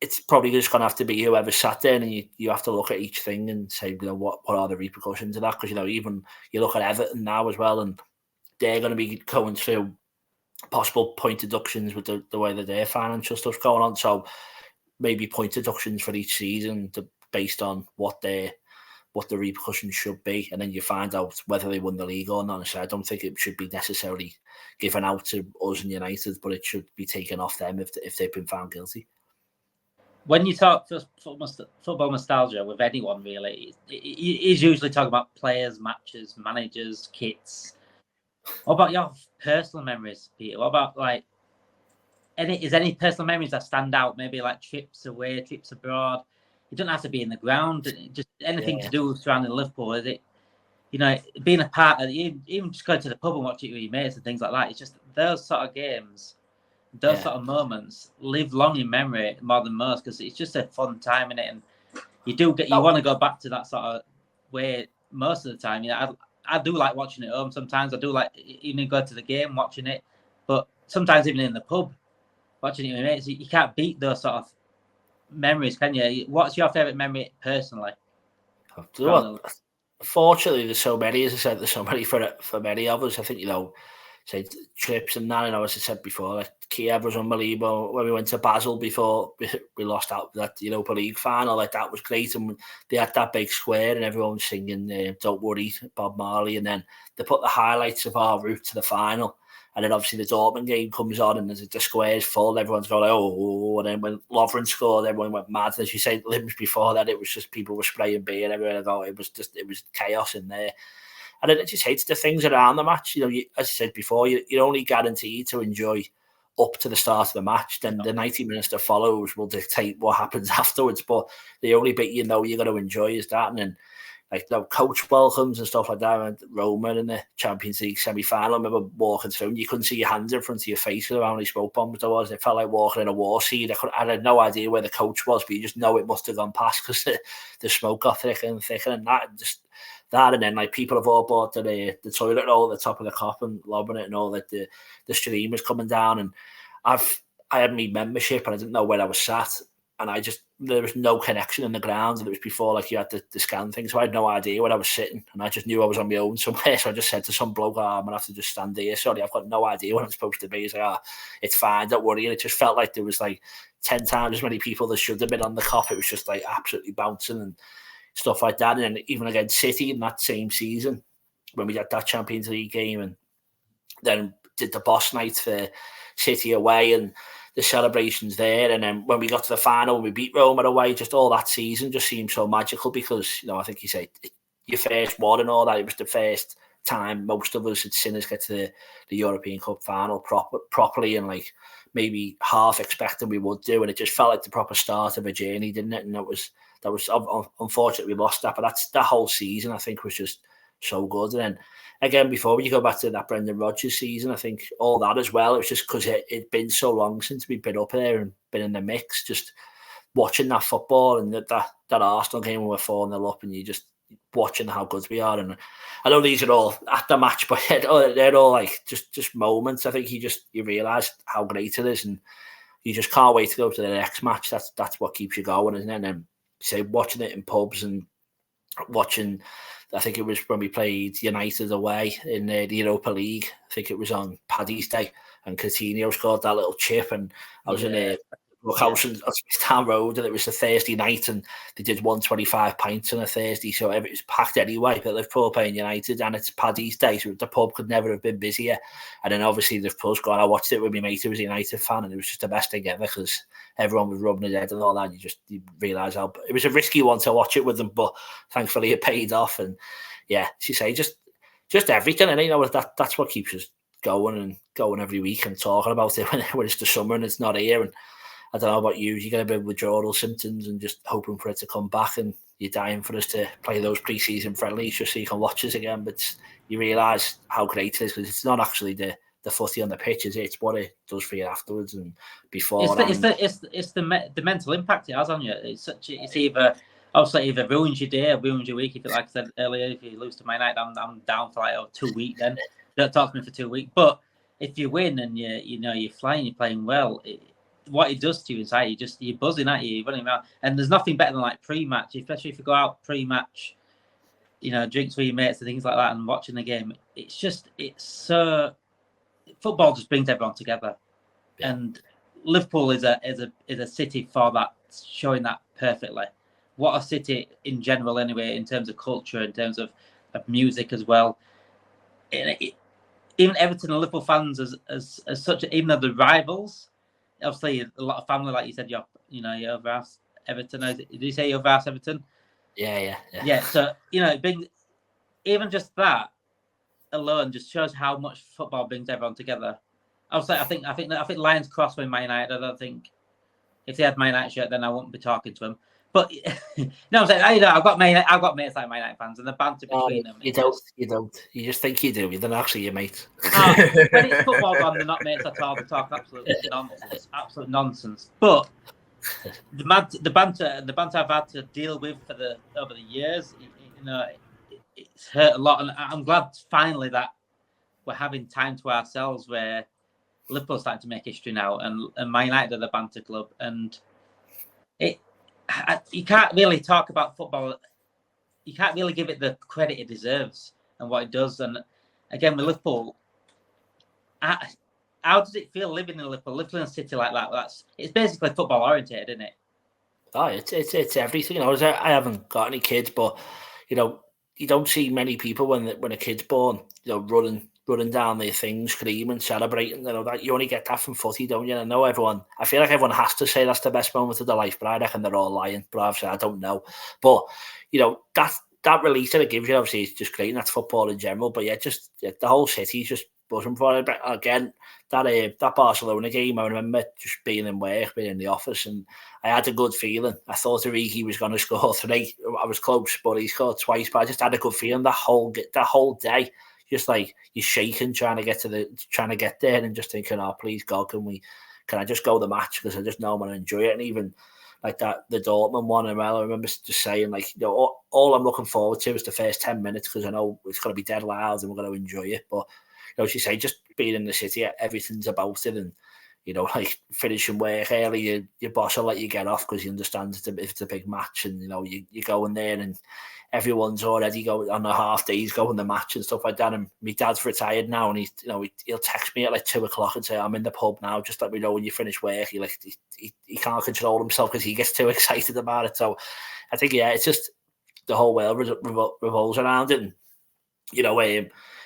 it's probably just going to have to be whoever sat there, and you have to look at each thing and say, what are the repercussions of that? Because, even you look at Everton now as well, and they're going to be going through possible point deductions with the way that their financial stuff's going on. So maybe point deductions for each season based on what the repercussions should be, and then you find out whether they won the league or not. So I don't think it should be necessarily given out to us and United, but it should be taken off them if they've been found guilty. When you talk football nostalgia with anyone, really, he's usually talking about players, matches, managers, kits. What about your personal memories, Peter? What about any personal memories that stand out? Maybe like trips away, trips abroad. It doesn't have to be in the ground. Just anything to do surrounding Liverpool. Is it? Being a part of even just going to the pub and watching it with your mates and things like that. It's just those sort of games. Those sort of moments live long in memory more than most, because it's just a fun time in it, and you want to go back to that sort of way most of the time. I do like watching it at home. Sometimes I do like even go to the game watching it, but sometimes even in the pub watching it with mates, you can't beat those sort of memories, can you? What's your favourite memory personally? Fortunately, there's so many. As I said, there's so many for many of us. I think say trips and that. As I said before, Kiev was unbelievable. When we went to Basel before we lost out that Europa League final, that was great. And they had that big square and everyone was singing "Don't Worry," Bob Marley, and then they put the highlights of our route to the final. And then obviously the Dortmund game comes on, and the square's full. Everyone's going oh, and then when Lovren scored, everyone went mad. As you said, Limbs before that, it was just people were spraying beer everywhere. It was chaos in there. And then it just hates the things around the match. As I said before, you're only guaranteed to enjoy up to the start of the match. Then the 90 minutes that follows will dictate what happens afterwards. But the only bit you're going to enjoy is that. And then coach welcomes and stuff like that. And Roma in the Champions League semi-final, I remember walking through and you couldn't see your hands in front of your face with how many smoke bombs there was. It felt like walking in a war scene. I had no idea where the coach was, but you just know it must have gone past because the smoke got thicker and thicker, and that, and then people have all bought the toilet roll at the top of the cop and lobbing it, and all that the stream was coming down, and I had my membership and I didn't know where I was sat, and there was no connection in the ground, and it was before you had the scan thing, so I had no idea where I was sitting, and I just knew I was on my own somewhere. So I just said to some bloke, I'm gonna have to just stand here, sorry, I've got no idea where I'm supposed to be. He's like, it's fine, don't worry. And it just felt like there was 10 times as many people that should have been on the cop. It was just absolutely bouncing and stuff like that. And then even against City in that same season, when we had that Champions League game, and then did the boss night for City away and the celebrations there. And then when we got to the final, when we beat Roma away, just all that season just seemed so magical because, I think you say your first one and all that, it was the first time most of us had seen us get to the European Cup final properly, and maybe half expecting we would do. And it just felt like the proper start of a journey, didn't it? And that was unfortunately we lost that, but that whole season I think was just so good. And then again, before you go back to that Brendan Rodgers season, I think all that as well, it was just because it'd been so long since we'd been up there and been in the mix, just watching that football and that Arsenal game when we're 4-0 up and you just watching how good we are. And I know these are all at the match, but they're all like just moments. I think you realise how great it is and you just can't wait to go to the next match. That's what keeps you going, isn't it? And then say watching it in pubs and watching, I think it was when we played United away in the Europa League. I think it was on Paddy's Day, and Coutinho scored that little chip, and I was in a house on Town Road, and it was a Thursday night, and they did 125 pints on a Thursday, so it was packed anyway. But Liverpool playing United, and it's Paddy's Day, so the pub could never have been busier. And then obviously Liverpool's gone. I watched it with my mate who was a United fan, and it was just the best thing ever because everyone was rubbing his head and all that. And you realise how it was a risky one to watch it with them, but thankfully it paid off. And yeah, as you say, just everything, and you know that's what keeps us going every week and talking about it when it's the summer and it's not here. And I don't know about you get a bit of withdrawal symptoms and just hoping for it to come back, and you're dying for us to play those pre-season friendlies just so you can watch us again. But you realise how great it is because it's not actually the footy on the pitch, is it? It's what it does for you afterwards and before. It's the mental impact it has on you. It's either ruins your day or ruins your week. If, like I said earlier, if you lose to Man United, I'm down for like 2 weeks. Then don't talk to me for 2 weeks. But if you win and you're flying, you're playing well. What it does to you inside, you're buzzing at you, you're running around, and there's nothing better than like pre-match, especially if you go out pre-match, drinks with your mates and things like that, and watching the game. Football just brings everyone together, and Liverpool is a city for that, showing that perfectly. What a city in general, anyway, in terms of culture, in terms of music as well. Even Everton and Liverpool fans as such, even though the rivals. Obviously, a lot of family, like you said, you're over house Everton. Did you say you're over house Everton? Yeah. So even just that alone just shows how much football brings everyone together. Obviously, I think Lions cross with Man United. I don't think if they had Man United shirt, then I wouldn't be talking to them. But no, I'm saying I've got mates like Man United fans, and the banter between them. You don't. You just think you do. You don't actually, your mate. When it's football on, they're not mates at all. They talk absolute nonsense. But the banter I've had to deal with over the years, it's hurt a lot, and I'm glad finally that we're having time to ourselves where Liverpool's starting to make history now, and Man United are the banter club, and you can't really talk about football. You can't really give it the credit it deserves and what it does. And again, with Liverpool, how does it feel living in Liverpool in a city like that? It's basically football oriented, isn't it? Oh, it's everything. I haven't got any kids, but you don't see many people when a kid's born, running down their things, screaming, celebrating. That you only get that from footy, don't you? And I feel like everyone has to say that's the best moment of their life, but I reckon they're all lying. But obviously, I don't know. But that release that it gives you, obviously, is just great, and that's football in general. But the whole city's just buzzing for it. But again, that Barcelona game, I remember just being in work, being in the office, and I had a good feeling. I thought Origi was going to score 3. I was close, but he scored twice. But I just had a good feeling that whole day. Just like you're shaking, trying to get there, and just thinking, "Oh, please God, can I just go the match? Because I just know I'm gonna enjoy it." And even like that, the Dortmund one, and I remember just saying, like, all I'm looking forward to is the first 10 minutes because I know it's gonna be dead loud and we're gonna enjoy it. But as you say, just being in the city, everything's about it, and like finishing work early, your boss will let you get off because he understands it's a big match, and you go in there and everyone's already going on the half days going the match and stuff like that. And my dad's retired now, and he'll text me at like 2:00 and say, "I'm in the pub now. Just let me know when you finish work." He can't control himself because he gets too excited about it. So I think it's just the whole world revolves around it. And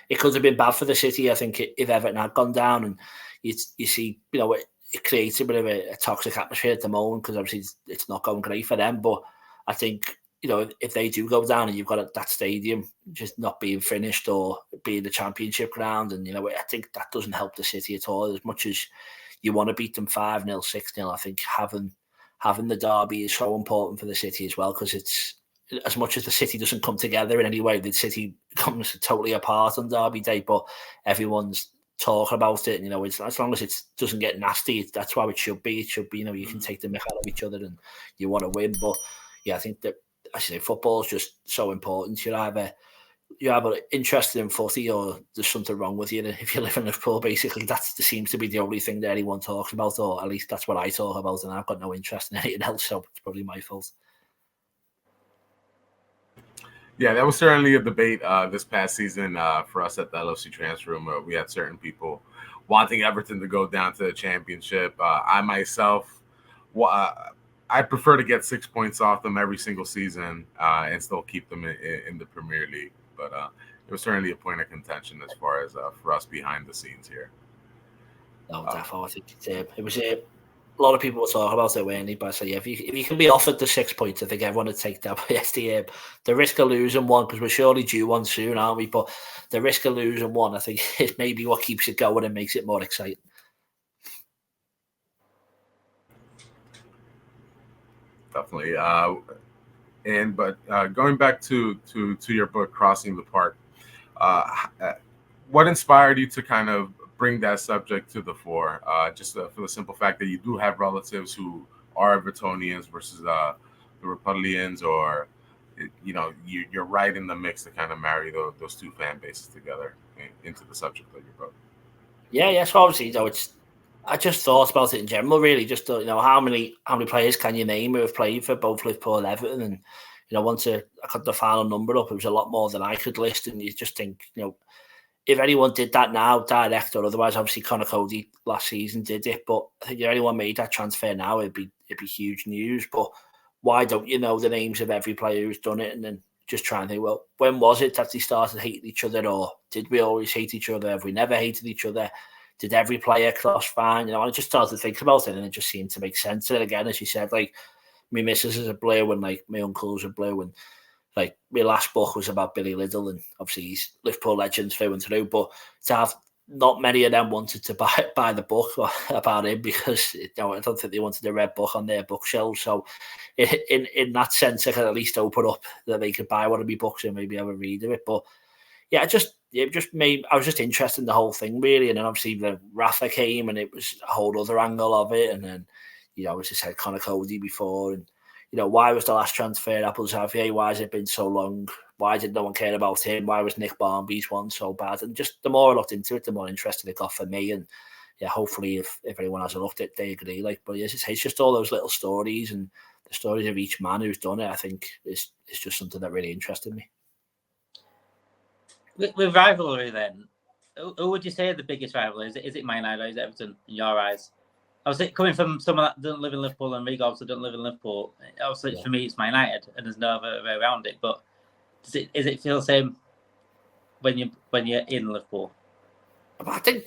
it could have been bad for the city. I think if Everton had gone down, and you see, it creates a bit of a toxic atmosphere at the moment because obviously it's not going great for them. But I think, if they do go down and you've got that stadium just not being finished or being the championship ground, and I think that doesn't help the city at all. As much as you want to beat them 5-0, 6-0, I think having the derby is so important for the city as well, because as much as the City doesn't come together in any way, the City comes totally apart on Derby Day, but everyone's talking about it. It's, as long as it doesn't get nasty, that's how it should be. It should be, you can take the mick out of each other and you want to win. But yeah, I think that, as I say, football is just so important. You're either interested in footy or there's something wrong with you. If you live in Liverpool, basically, that seems to be the only thing that anyone talks about, or at least that's what I talk about, and I've got no interest in anything else, so it's probably my fault. Yeah, that was certainly a debate this past season for us at the LFC Transfer Room. We had certain people wanting Everton to go down to the Championship. I myself, I prefer to get 6 points off them every single season and still keep them in the Premier League. But it was certainly a point of contention as far as for us behind the scenes here. No, definitely. I think it was a lot of people were talking about it, weren't they? But I say, if you can be offered the 6 points, I think everyone would take that. Yes, the risk of losing one, because we're surely due one soon, aren't we? But the risk of losing one, I think, is maybe what keeps it going and makes it more exciting. Definitely. But going back to your book, Crossing the Park, what inspired you to kind of bring that subject to the fore? Just for the simple fact that you do have relatives who are Evertonians versus the Republicans, or you're right in the mix to kind of marry those two fan bases together into the subject of your book. Yeah. So obviously, I just thought about it in general, really. Just how many players can you name who have played for both Liverpool and Everton? And once I got the final number up, it was a lot more than I could list. And you just think, if anyone did that now, direct or otherwise, obviously Conor Cody last season did it. But I think if anyone made that transfer now, it'd be huge news. But why don't you know the names of every player who's done it, and then just try and think, well, when was it that they started hating each other, or did we always hate each other? Have we never hated each other? Did every player cross fine? I just started to think about it, and it just seemed to make sense. And again, as you said, like, my missus is a blue, and like my uncles are blue, and like my last book was about Billy Liddell, and obviously he's Liverpool legends through and through. But to have not many of them wanted to buy the book about him, because I don't think they wanted a red book on their bookshelves. So in that sense, I could at least open up that they could buy one of my books and maybe have a read of it. But yeah, I was just interested in the whole thing, really. And then obviously the Rafa came, and it was a whole other angle of it. And then, as I said, Conor Cody before, and why was the last transfer Apple Xavier? Why has it been so long? Why did no one care about him? Why was Nick Barmby's one so bad? And just the more I looked into it, the more interested it got for me. And yeah, hopefully if anyone has a look at it, they agree. But yes, it's just all those little stories, and the stories of each man who's done it, I think is just something that really interested me. With rivalry, then, who would you say the biggest rival is? Is it Man United or is it Everton in your eyes? I was coming from someone that doesn't live in Liverpool, and Rigo also doesn't live in Liverpool. Obviously, for me, it's Man United, and there's no other way around it. But does it feel the same when you're in Liverpool? I think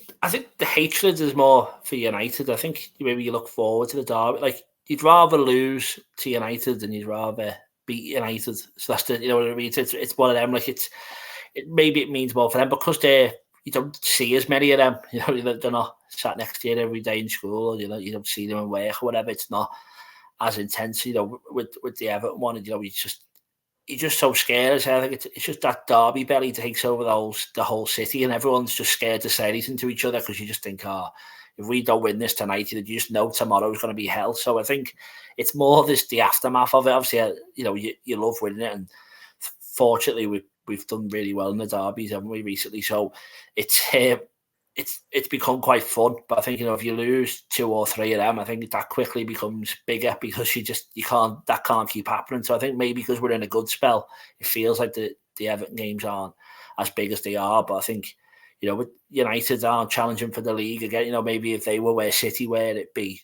the hatred is more for United. I think maybe you look forward to the derby. Like, you'd rather lose to United than you'd rather beat United. So that's what I mean. It's one of them. Like, maybe it means more for them because you don't see as many of them. They're not sat next to you every day in school, or you don't see them in work or whatever. It's not as intense, with the Everton one. You're just so scared. I think it's just that derby belly takes over the whole city, and everyone's just scared to say anything to each other because you just think, if we don't win this tonight, you just know tomorrow's going to be hell. So I think it's more the aftermath of it. Obviously, you love winning it, and fortunately we've done really well in the derbies, haven't we, recently? So it's become quite fun. But I think if you lose 2 or 3 of them, I think that quickly becomes bigger because that can't keep happening. So I think maybe because we're in a good spell, it feels like the Everton games aren't as big as they are. But I think with United aren't challenging for the league again. Maybe if they were where City were, it'd be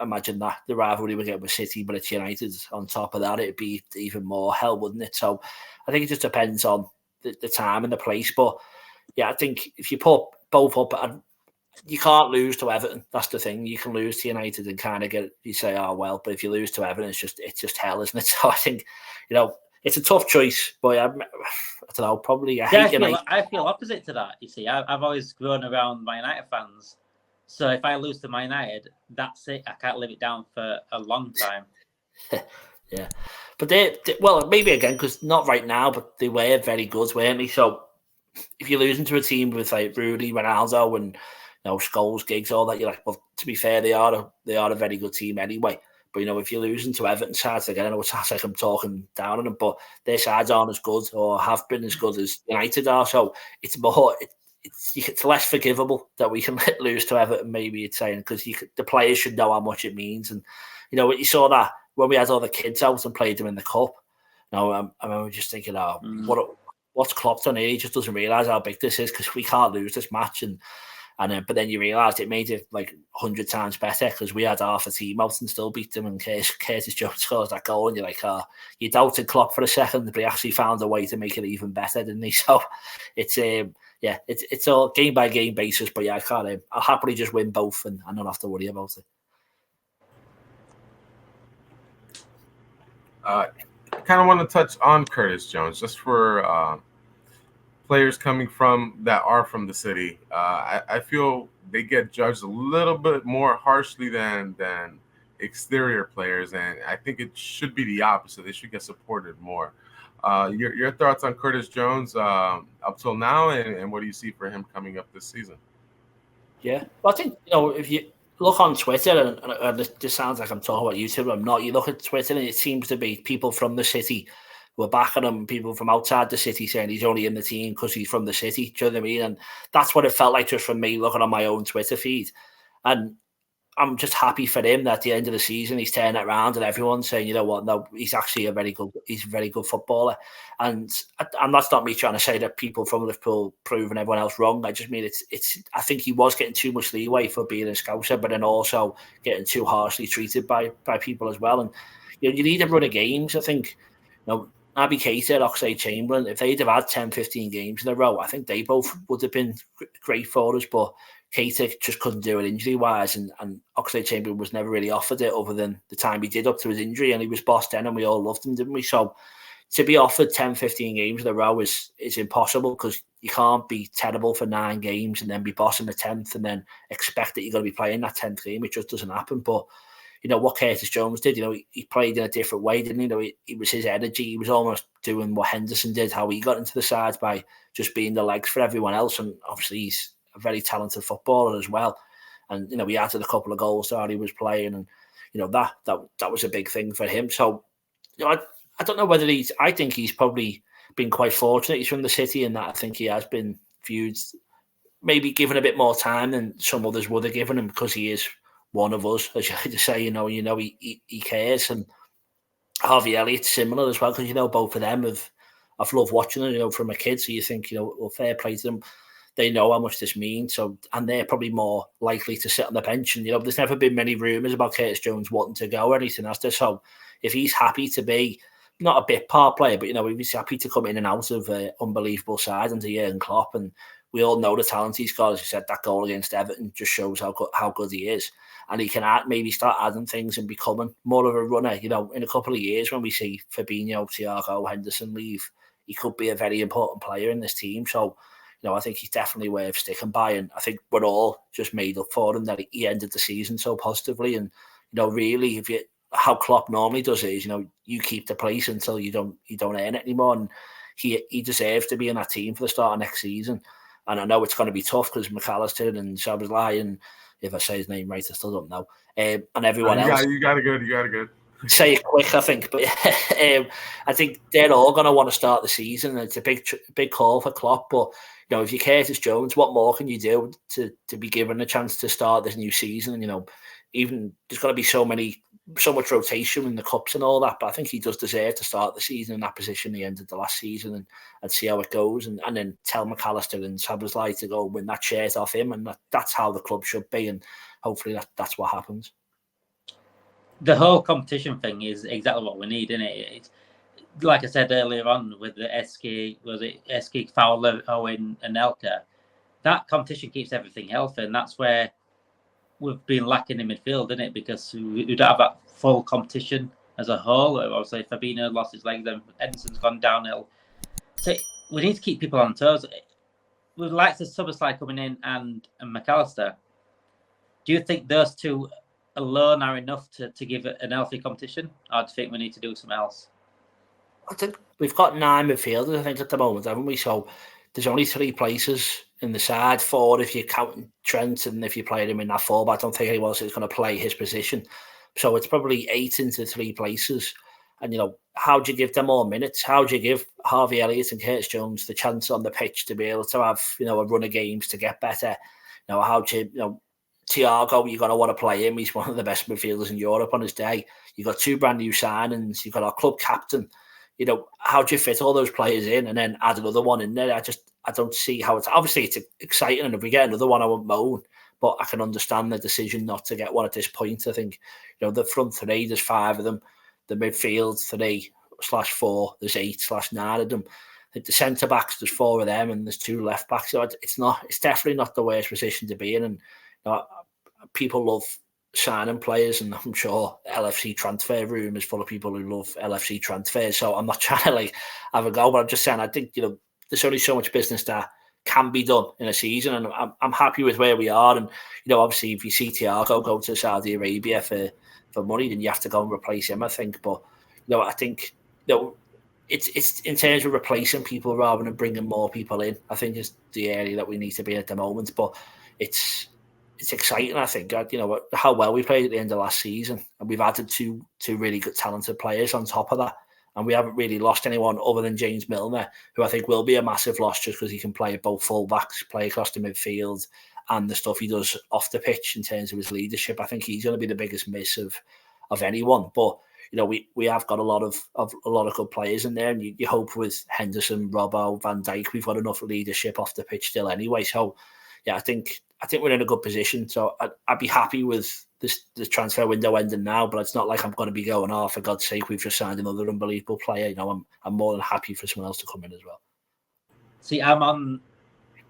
imagine that the rivalry we get with City, but it's United on top of that, it'd be even more hell, wouldn't it? So I think it just depends on the time and the place. But yeah, I think if you put both up, you can't lose to Everton. That's the thing. You can lose to United and kind of you say, oh well, but if you lose to Everton, it's just hell, isn't it? So I think it's a tough choice, but I don't know. Probably I feel opposite to that. You see, I've always grown around my United fans. So if I lose to Man United, that's it. I can't live it down for a long time. Yeah. But well, maybe again, because not right now, but they were very good, weren't they? So if you're losing to a team with like Rudy, Ronaldo, and Scholes, Giggs, all that, you're like, well, to be fair, they are a very good team anyway. But if you're losing to Everton sides, again, I know it sounds like I'm talking down on them, but their sides aren't as good or have been as good as United are. So it's more, it's less forgivable that we can lose to Everton. Maybe it's saying because the players should know how much it means, and you saw that when we had all the kids out and played them in the cup. I remember just thinking, what's Klopp done here? He just doesn't realise how big this is because we can't lose this match. But then you realise it made it like 100 times better because we had half a team out and still beat them. And Curtis Jones scores that goal, and you're like, you doubted Klopp for a second, but he actually found a way to make it even better, didn't he? So it's it's all game by game basis. But yeah, I can't. I'll happily just win both and not have to worry about it. I kind of want to touch on Curtis Jones just for players coming from the city. I feel they get judged a little bit more harshly than exterior players, and I think it should be the opposite. They should get supported more. Your thoughts on Curtis Jones up till now, and what do you see for him coming up this season? Yeah, well, I think if you look on Twitter, and this sounds like I'm talking about YouTube, but I'm not. You look at Twitter, and it seems to be people from the city who are backing him, people from outside the city saying he's only in the team because he's from the city. Do you know what I mean? And that's what it felt like just from me looking on my own Twitter feed. And I'm just happy for him that at the end of the season he's turning it around and everyone's saying, you know what, no, he's actually a very good footballer. And that's not me trying to say that people from Liverpool proving everyone else wrong. I just mean I think he was getting too much leeway for being a scouser, but then also getting too harshly treated by people as well. And you need a run of games. I think Naby Keita, Oxlade-Chamberlain, if they'd have had 10, 15 games in a row, I think they both would have been great for us. But Keita just couldn't do it injury-wise, and Oxlade-Chamberlain was never really offered it other than the time he did up to his injury, and he was boss then, and we all loved him, didn't we? So to be offered 10, 15 games in a row is impossible because you can't be terrible for 9 games and then be boss in the 10th and then expect that you're going to be playing that 10th game. It just doesn't happen. But what Curtis Jones did, he played in a different way, didn't he? It was his energy. He was almost doing what Henderson did, how he got into the side by just being the legs for everyone else. And obviously he's a very talented footballer as well. And, he added a couple of goals that he was playing. And, that was a big thing for him. So, I don't know whether I think he's probably been quite fortunate. He's from the city and that I think he has been viewed, maybe given a bit more time than some others would have given him because he is one of us, as you like to say, he cares. And Harvey Elliott's similar as well, because, both of them I've loved watching them, from a kid. So you think, well, fair play to them. They know how much this means. So, and they're probably more likely to sit on the bench. And, there's never been many rumours about Curtis Jones wanting to go or anything, has there? So if he's happy to be, not a bit part player, but, if he's happy to come in and out of an unbelievable side under Juren Klopp, and we all know the talent he's got. As you said, that goal against Everton just shows how good he is. And he can maybe start adding things and becoming more of a runner. In a couple of years when we see Fabinho, Thiago, Henderson leave, he could be a very important player in this team. So, I think he's definitely worth sticking by. And I think we're all just made up for him that he ended the season so positively. And, really, how Klopp normally does it is, you keep the place until you don't earn it anymore. And he deserves to be in that team for the start of next season. And I know it's going to be tough because McAllister and Szoboszlai, and if I say his name right, I still don't know, and everyone else. You got it good. Say it quick, I think. But I think they're all going to want to start the season. It's a big call for Klopp. But, if you're Curtis Jones, what more can you do to be given a chance to start this new season? And, even there's going to be so much rotation in the cups and all that, but I think he does deserve to start the season in that position he ended the last season and see how it goes, and then tell McAllister and Szoboszlai to go win that shirt off him, and that's how the club should be, and hopefully that's what happens. The whole competition thing is exactly what we need, isn't it? It's, like I said earlier on with the SK, Fowler, Owen and Elka, that competition keeps everything healthy, and that's where we've been lacking in midfield, isn't it? Because we don't have that full competition as a whole. Obviously, Fabinho lost his legs, then Edison's gone downhill. So we need to keep people on toes. With the likes of Szoboszlai coming in and McAllister, do you think those two alone are enough to give it an healthy competition, or do you think we need to do something else? I think we've got 9 midfielders, I think, at the moment, haven't we? So there's only 3 places in the side, 4 if you count Trent, and if you play him in that 4, but I don't think anyone else is going to play his position. So it's probably 8 into 3 places. And, how do you give them more minutes? How do you give Harvey Elliott and Curtis Jones the chance on the pitch to be able to have, a run of games to get better? How do you, Thiago, you're going to want to play him. He's one of the best midfielders in Europe on his day. You've got 2 brand new signings. You've got our club captain. How do you fit all those players in and then add another one in there? I don't see how it's... Obviously, it's exciting, and if we get another one, I won't moan. But I can understand the decision not to get one at this point. I think, the front 3, there's 5 of them. The midfield 3/4, there's 8/9 of them. The centre backs, there's 4 of them, and there's 2 left backs. So it's definitely not the worst position to be in. And people love signing players, and I'm sure LFC transfer room is full of people who love LFC transfers. So I'm not trying to have a go, but I'm just saying I think there's only so much business that can be done in a season, and I'm happy with where we are. And obviously, if you see Thiago go to Saudi Arabia for money, then you have to go and replace him, I think. But I think it's in terms of replacing people rather than bringing more people in, I think is the area that we need to be at the moment. But it's exciting, I think. How well we played at the end of last season, and we've added two really good talented players on top of that, and we haven't really lost anyone other than James Milner, who I think will be a massive loss just because he can play at both full-backs, play across the midfield, and the stuff he does off the pitch in terms of his leadership. I think he's going to be the biggest miss of anyone. But we have got a lot of good players in there, and you hope with Henderson, Robbo, Van Dijk, we've got enough leadership off the pitch still anyway. So yeah, I think we're in a good position. So I'd be happy with the transfer window ending now, but it's not like I'm going to be going, oh, for God's sake, we've just signed another unbelievable player. I'm more than happy for someone else to come in as well. See, I'm on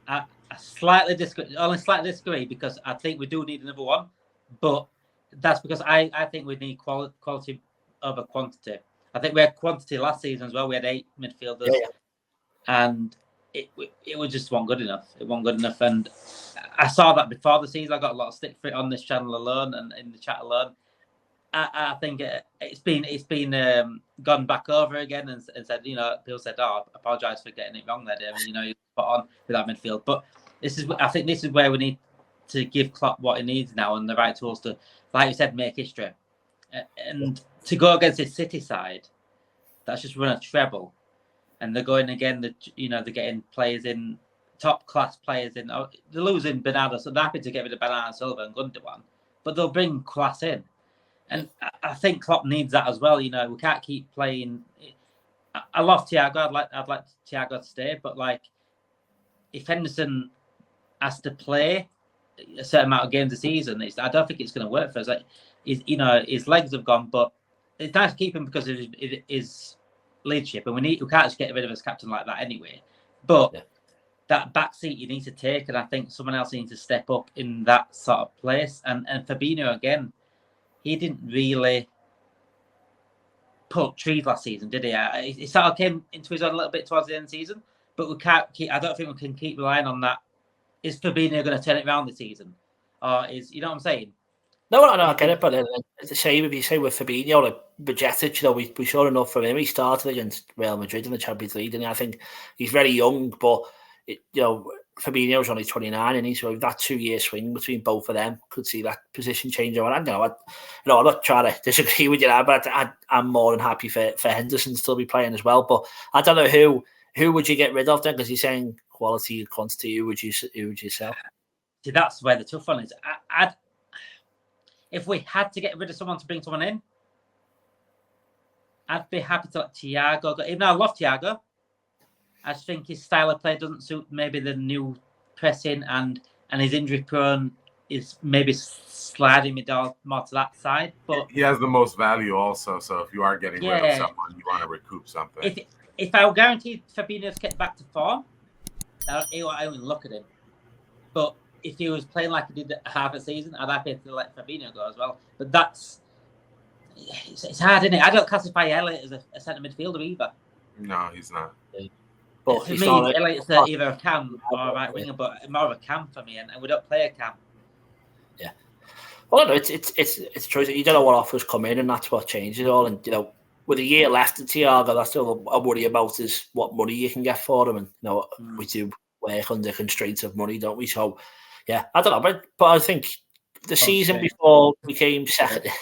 a slightly disagree because I think we do need another one, but that's because I think we need quality over quantity. I think we had quantity last season as well. We had 8 midfielders, and it was just wasn't good enough. It wasn't good enough, and I saw that before the season. I got a lot of stick for it on this channel alone and in the chat alone. I think it's been gone back over again and said, people said, "Oh, I apologise for getting it wrong there, David. You put on with that midfield." But I think this is where we need to give Klopp what he needs now and the right tools to, like you said, make history. And to go against this City side, that's just run a treble, and they're going again. They're getting players in, top class players in. They're losing Bernardo, so they're happy to get rid of Bernardo Silva and Gundogan, but they'll bring class in. And I think Klopp needs that as well. We can't keep playing. I love Thiago. I'd like Thiago to stay, but if Henderson has to play a certain amount of games a season, I don't think it's going to work for us. His legs have gone, but it's nice to keep him because of his leadership, and we can't just get rid of his captain like that anyway. But that back seat you need to take, and I think someone else needs to step up in that sort of place. And Fabinho again. He didn't really pull trees last season, did he? He sort of came into his own a little bit towards the end of the season, but we can't I don't think we can keep relying on that. Is Fabinho going to turn it around this season? Or you know what I'm saying? No, I get it, but it's the same if you say with Fabinho, like Bajcetic, we saw enough from him. He started against Real Madrid in the Champions League, and I think he's very young, but Fabinho's only 29, and so that 2-year swing between both of them could see that position change. And I'm not trying to disagree with you now, but I'm more than happy for Henderson to still be playing as well. But I don't know who would you get rid of then? Because you're saying quality and quantity. Who would you sell? See, that's where the tough one is. If we had to get rid of someone to bring someone in, I'd be happy to let Thiago go. Even though I love Thiago, I just think his style of play doesn't suit maybe the new pressing, and his injury prone is maybe sliding me down more to that side. But he has the most value also. So if you are getting rid of someone, you want to recoup something. If I were guaranteed Fabinho to get back to form, I wouldn't look at him. But if he was playing like he did half a season, I'd happy to let Fabinho go as well. But it's hard, isn't it? I don't classify Elliott as a centre midfielder either. No, he's not. But for me, Elliott's either a cam or a right winger, but more of a cam for me, and we don't play a cam. Yeah. Well, no, it's a choice. You don't know what offers come in, and that's what changes it all. And with a year left in Thiago, that's all I worry about is what money you can get for him. And we do work under constraints of money, don't we? So, yeah, I don't know, but I think the season before we came second.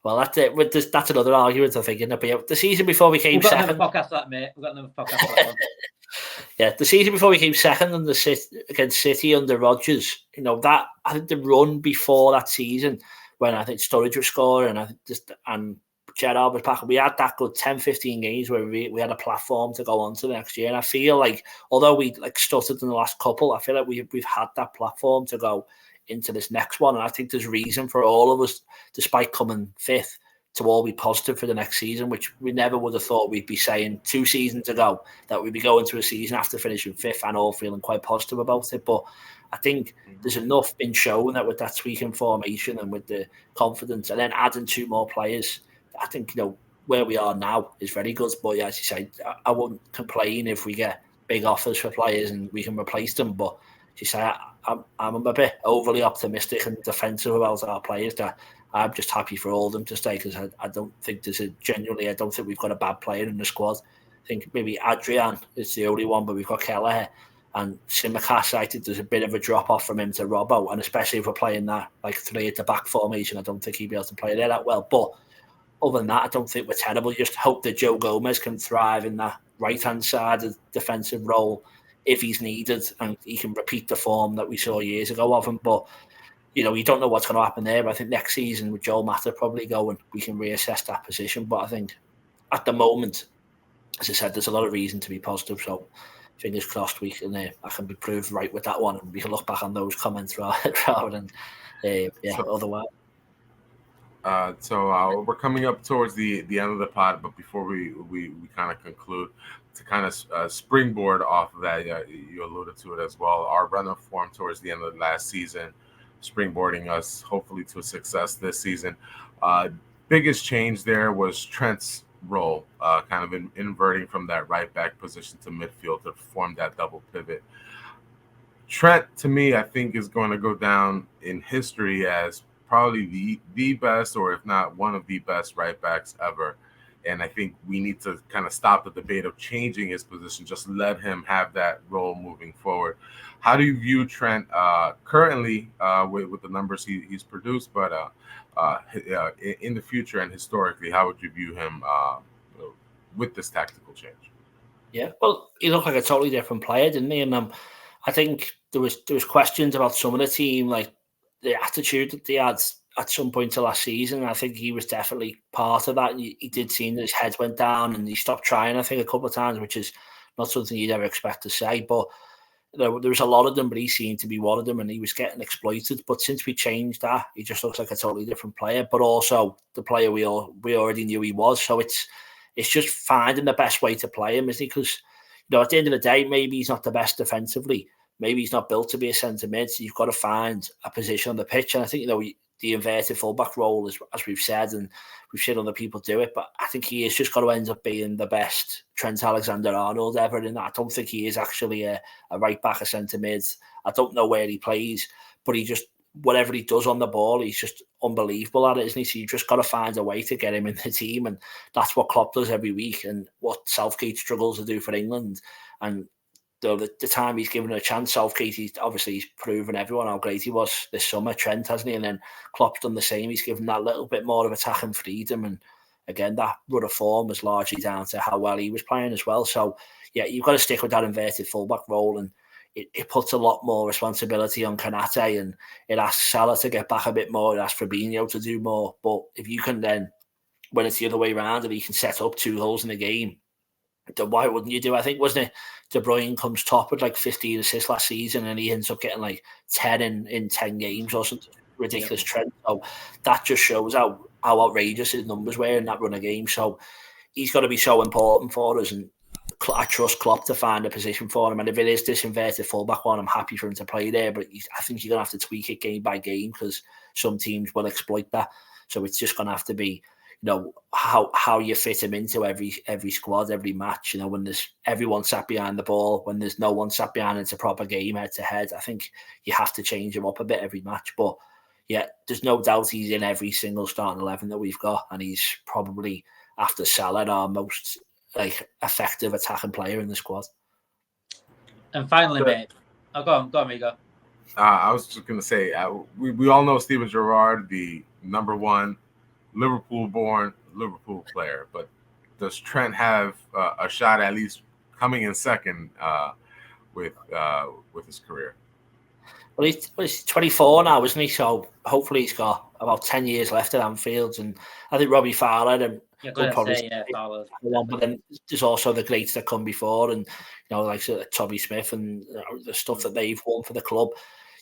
Well, that's it. That's another argument, I think, isn't it? But yeah, the season before we came second. We've got another podcast for that, mate. We've got another podcast for that one. Yeah, the season before we came second against City under Rodgers, that I think the run before that season when I think Sturridge was scoring and Gerrard was back, we had that good 10-15 games where we had a platform to go on to the next year. And I feel like although we stuttered in the last couple, I feel like we've had that platform to go into this next one. And I think there's reason for all of us, despite coming fifth, to all be positive for the next season, which we never would have thought we'd be saying 2 seasons ago, that we'd be going to a season after finishing fifth and all feeling quite positive about it. But I think there's enough been shown that with that tweaking formation and with the confidence and then adding 2 more players, I think, where we are now is very good. But as you say, I wouldn't complain if we get big offers for players and we can replace them. But as you say, I'm a bit overly optimistic and defensive about our players that I'm just happy for all of them to stay, because I don't think I don't think we've got a bad player in the squad. I think maybe Adrian is the only one, but we've got Kelleher and Tsimikas. I think there's a bit of a drop off from him to Robbo, and especially if we're playing that 3 at the back formation, I don't think he'd be able to play there that well. But other than that, I don't think we're terrible. Just hope that Joe Gomez can thrive in that right-hand side of defensive role if he's needed, and he can repeat the form that we saw years ago of him. But you don't know what's going to happen there. But I think next season with Joel Mata probably going, we can reassess that position. But I think at the moment, as I said, there's a lot of reason to be positive. So fingers crossed I can be proved right with that one, and we can look back on those comments rather than otherwise. So we're coming up towards the end of the pod, but before we kind of conclude, to kind of springboard off of that, you alluded to it as well, our run of form towards the end of the last season, springboarding us hopefully to success this season. Biggest change there was Trent's role, kind of inverting from that right back position to midfield to form that double pivot. Trent, to me, I think is going to go down in history as probably the best, or if not one of the best right backs ever. And I think we need to kind of stop the debate of changing his position. Just let him have that role moving forward. How do you view Trent currently with the numbers he's produced, but in the future and historically, how would you view him with this tactical change? Yeah, well, he looked like a totally different player, didn't he? And I think there was questions about some of the team, like the attitude that they had at some point to last season. I think he was definitely part of that. He did seem that his head went down and he stopped trying, I think, a couple of times, which is not something you'd ever expect to say. But there was a lot of them, but he seemed to be one of them, and he was getting exploited. But since we changed that, he just looks like a totally different player, but also the player we already knew he was. So it's just finding the best way to play him, isn't it? Because at the end of the day, maybe he's not the best defensively. Maybe he's not built to be a centre mid. So you've got to find a position on the pitch. And I think the inverted fullback role, as we've said, and we've seen other people do it, but I think he has just got to end up being the best Trent Alexander-Arnold ever in that. I don't think he is actually a right back, a centre mid. I don't know where he plays, but he just, whatever he does on the ball, he's just unbelievable at it, isn't he? So you've just got to find a way to get him in the team, and that's what Klopp does every week, and what Southgate struggles to do for England. And the time he's given a chance, Southgate, he's proven everyone how great he was this summer. Trent, hasn't he? And then Klopp's done the same. He's given that little bit more of attacking freedom, and again, that run of form was largely down to how well he was playing as well. So yeah, you've got to stick with that inverted fullback role, and it puts a lot more responsibility on Kanate, and it asks Salah to get back a bit more. It asks Fabinho to do more. But if you can then, when it's the other way around, and he can set up 2 goals in a game, then why wouldn't you do? I think, wasn't it, De Bruyne comes top with 15 assists last season, and he ends up getting 10 in 10 games or something ridiculous trend. So that just shows how outrageous his numbers were in that run of games. So he's got to be so important for us, and I trust Klopp to find a position for him. And if it is this inverted fullback one, I'm happy for him to play there. But I think you're going to have to tweak it game by game, because some teams will exploit that. So it's just going to have to be, how you fit him into every squad, every match. When there's everyone sat behind the ball, when there's no one sat behind, it's a proper game head to head. I think you have to change him up a bit every match. But yeah, there's no doubt he's in every single starting 11 that we've got, and he's probably, after Salah, our most effective attacking player in the squad. And finally, mate, go on, Rigo. I was just going to say, we all know Steven Gerrard, the number 1 Liverpool-born Liverpool player, but does Trent have a shot at least coming in second with his career? Well, he's 24 now, isn't he? So hopefully he's got about 10 years left at Anfield. And I think Robbie Fowler and Fowler. But then there's also the greats that come before, and like Tommy Smith and the stuff that they've won for the club.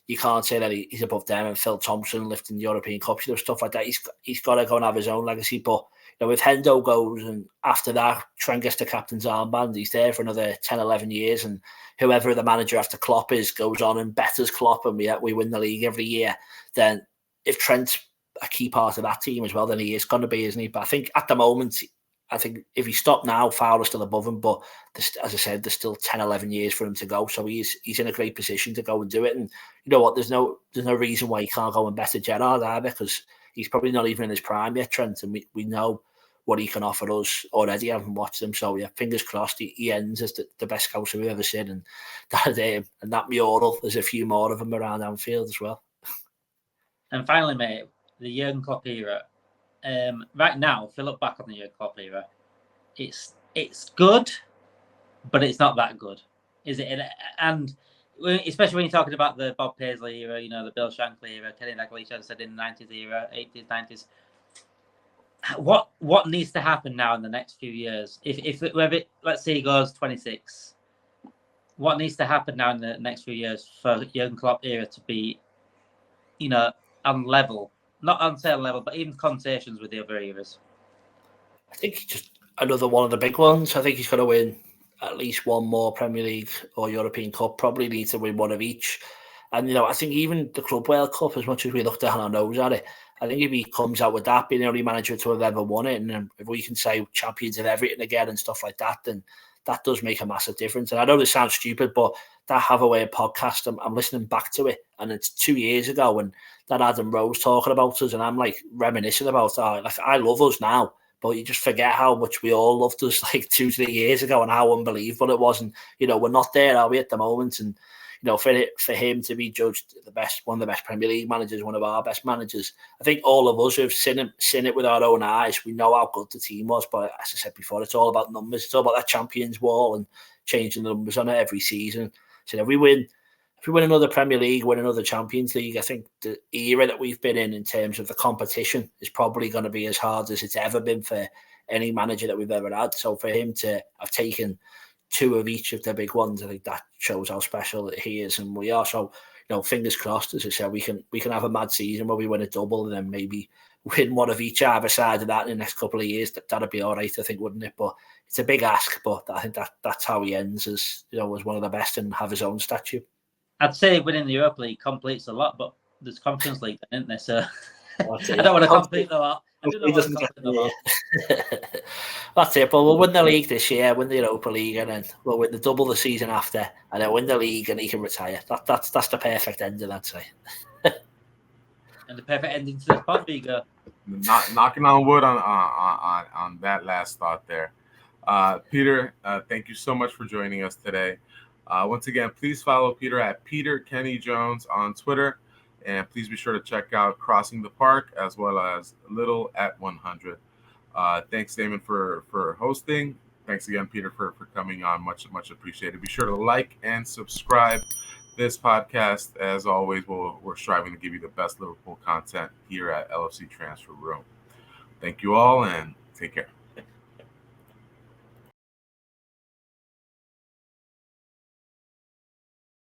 You can't say that he's above them, and Phil Thompson lifting the European Cup, stuff like that. He's got to go and have his own legacy. But if Hendo goes, and after that Trent gets the captain's armband, he's there for another 10, 11 years, and whoever the manager after Klopp is goes on and betters Klopp, and we win the league every year. Then if Trent's a key part of that team as well, then he is going to be, isn't he? But I think at the moment, if he stopped now, Fowler's still above him. But as I said, there's still 10, 11 years for him to go. So he's in a great position to go and do it. And you know what? There's no reason why he can't go and better Gerrard either, because he's probably not even in his prime yet, Trent. And we know what he can offer us already. I haven't watched him. So yeah, fingers crossed he ends as the best scouser we've ever seen. And that mural, there's a few more of them around Anfield as well. And finally, mate, the Juren Klopp era. Right now, if you look back on the Juren Klopp era, it's good, but it's not that good, is it? And especially when you're talking about the Bob Paisley era, the Bill Shankly era, Kenny Dalglish said in the 90s era, 80s, 90s. What needs to happen now in the next few years? If let's say he goes 26, what needs to happen now in the next few years for Juren Klopp era to be, on level? Not on sale level, but even conversations with the other eras. I think just another one of the big ones. I think he's got to win at least one more Premier League or European Cup. Probably need to win one of each. And, I think even the Club World Cup, as much as we look down our nose at it, I think if he comes out with that, being the only manager to have ever won it, and if we can say champions of everything again and stuff like that, then that does make a massive difference. And I know this sounds stupid, but that Have Away podcast, I'm listening back to it, and it's 2 years ago, and that Adam Rose talking about us, and I'm reminiscing about I love us now, but you just forget how much we all loved us 2-3 years ago, and how unbelievable it was. And we're not there, are we, at the moment? And for him to be judged one of the best Premier League managers, one of our best managers, I think all of us who've seen it with our own eyes, we know how good the team was. But as I said before, it's all about numbers. It's all about that Champions Wall and changing the numbers on it every season. So if we win another Premier League, win another Champions League, I think the era that we've been in terms of the competition is probably going to be as hard as it's ever been for any manager that we've ever had. So for him to have taken 2 of each of the big ones, I think that shows how special he is, and we are. So, fingers crossed, as I said, we can have a mad season where we win a double, and then maybe win one of each either side of that in the next couple of years. That'd be all right, I think, wouldn't it? But it's a big ask, but I think that's how he ends, as as one of the best and have his own statue. I'd say winning the Europa League completes a lot, but there's Conference League, isn't there? So I don't want to complete a lot. That's it, but we'll win the league this year, win the Europa League, and then we'll win the double the season after, and then win the league, and he can retire. That's the perfect ending, I'd say. And the perfect ending to this pod, Vigo. Knocking on wood on that last thought there. Peter, thank you so much for joining us today. Once again, please follow Peter at Peter Kenny Jones on Twitter. And please be sure to check out Crossing the Park as well as Little at 100. Thanks, Damon, for hosting. Thanks again, Peter, for coming on. Much appreciated. Be sure to like and subscribe this podcast. As always, we're striving to give you the best Liverpool content here at LFC Transfer Room. Thank you all, and take care.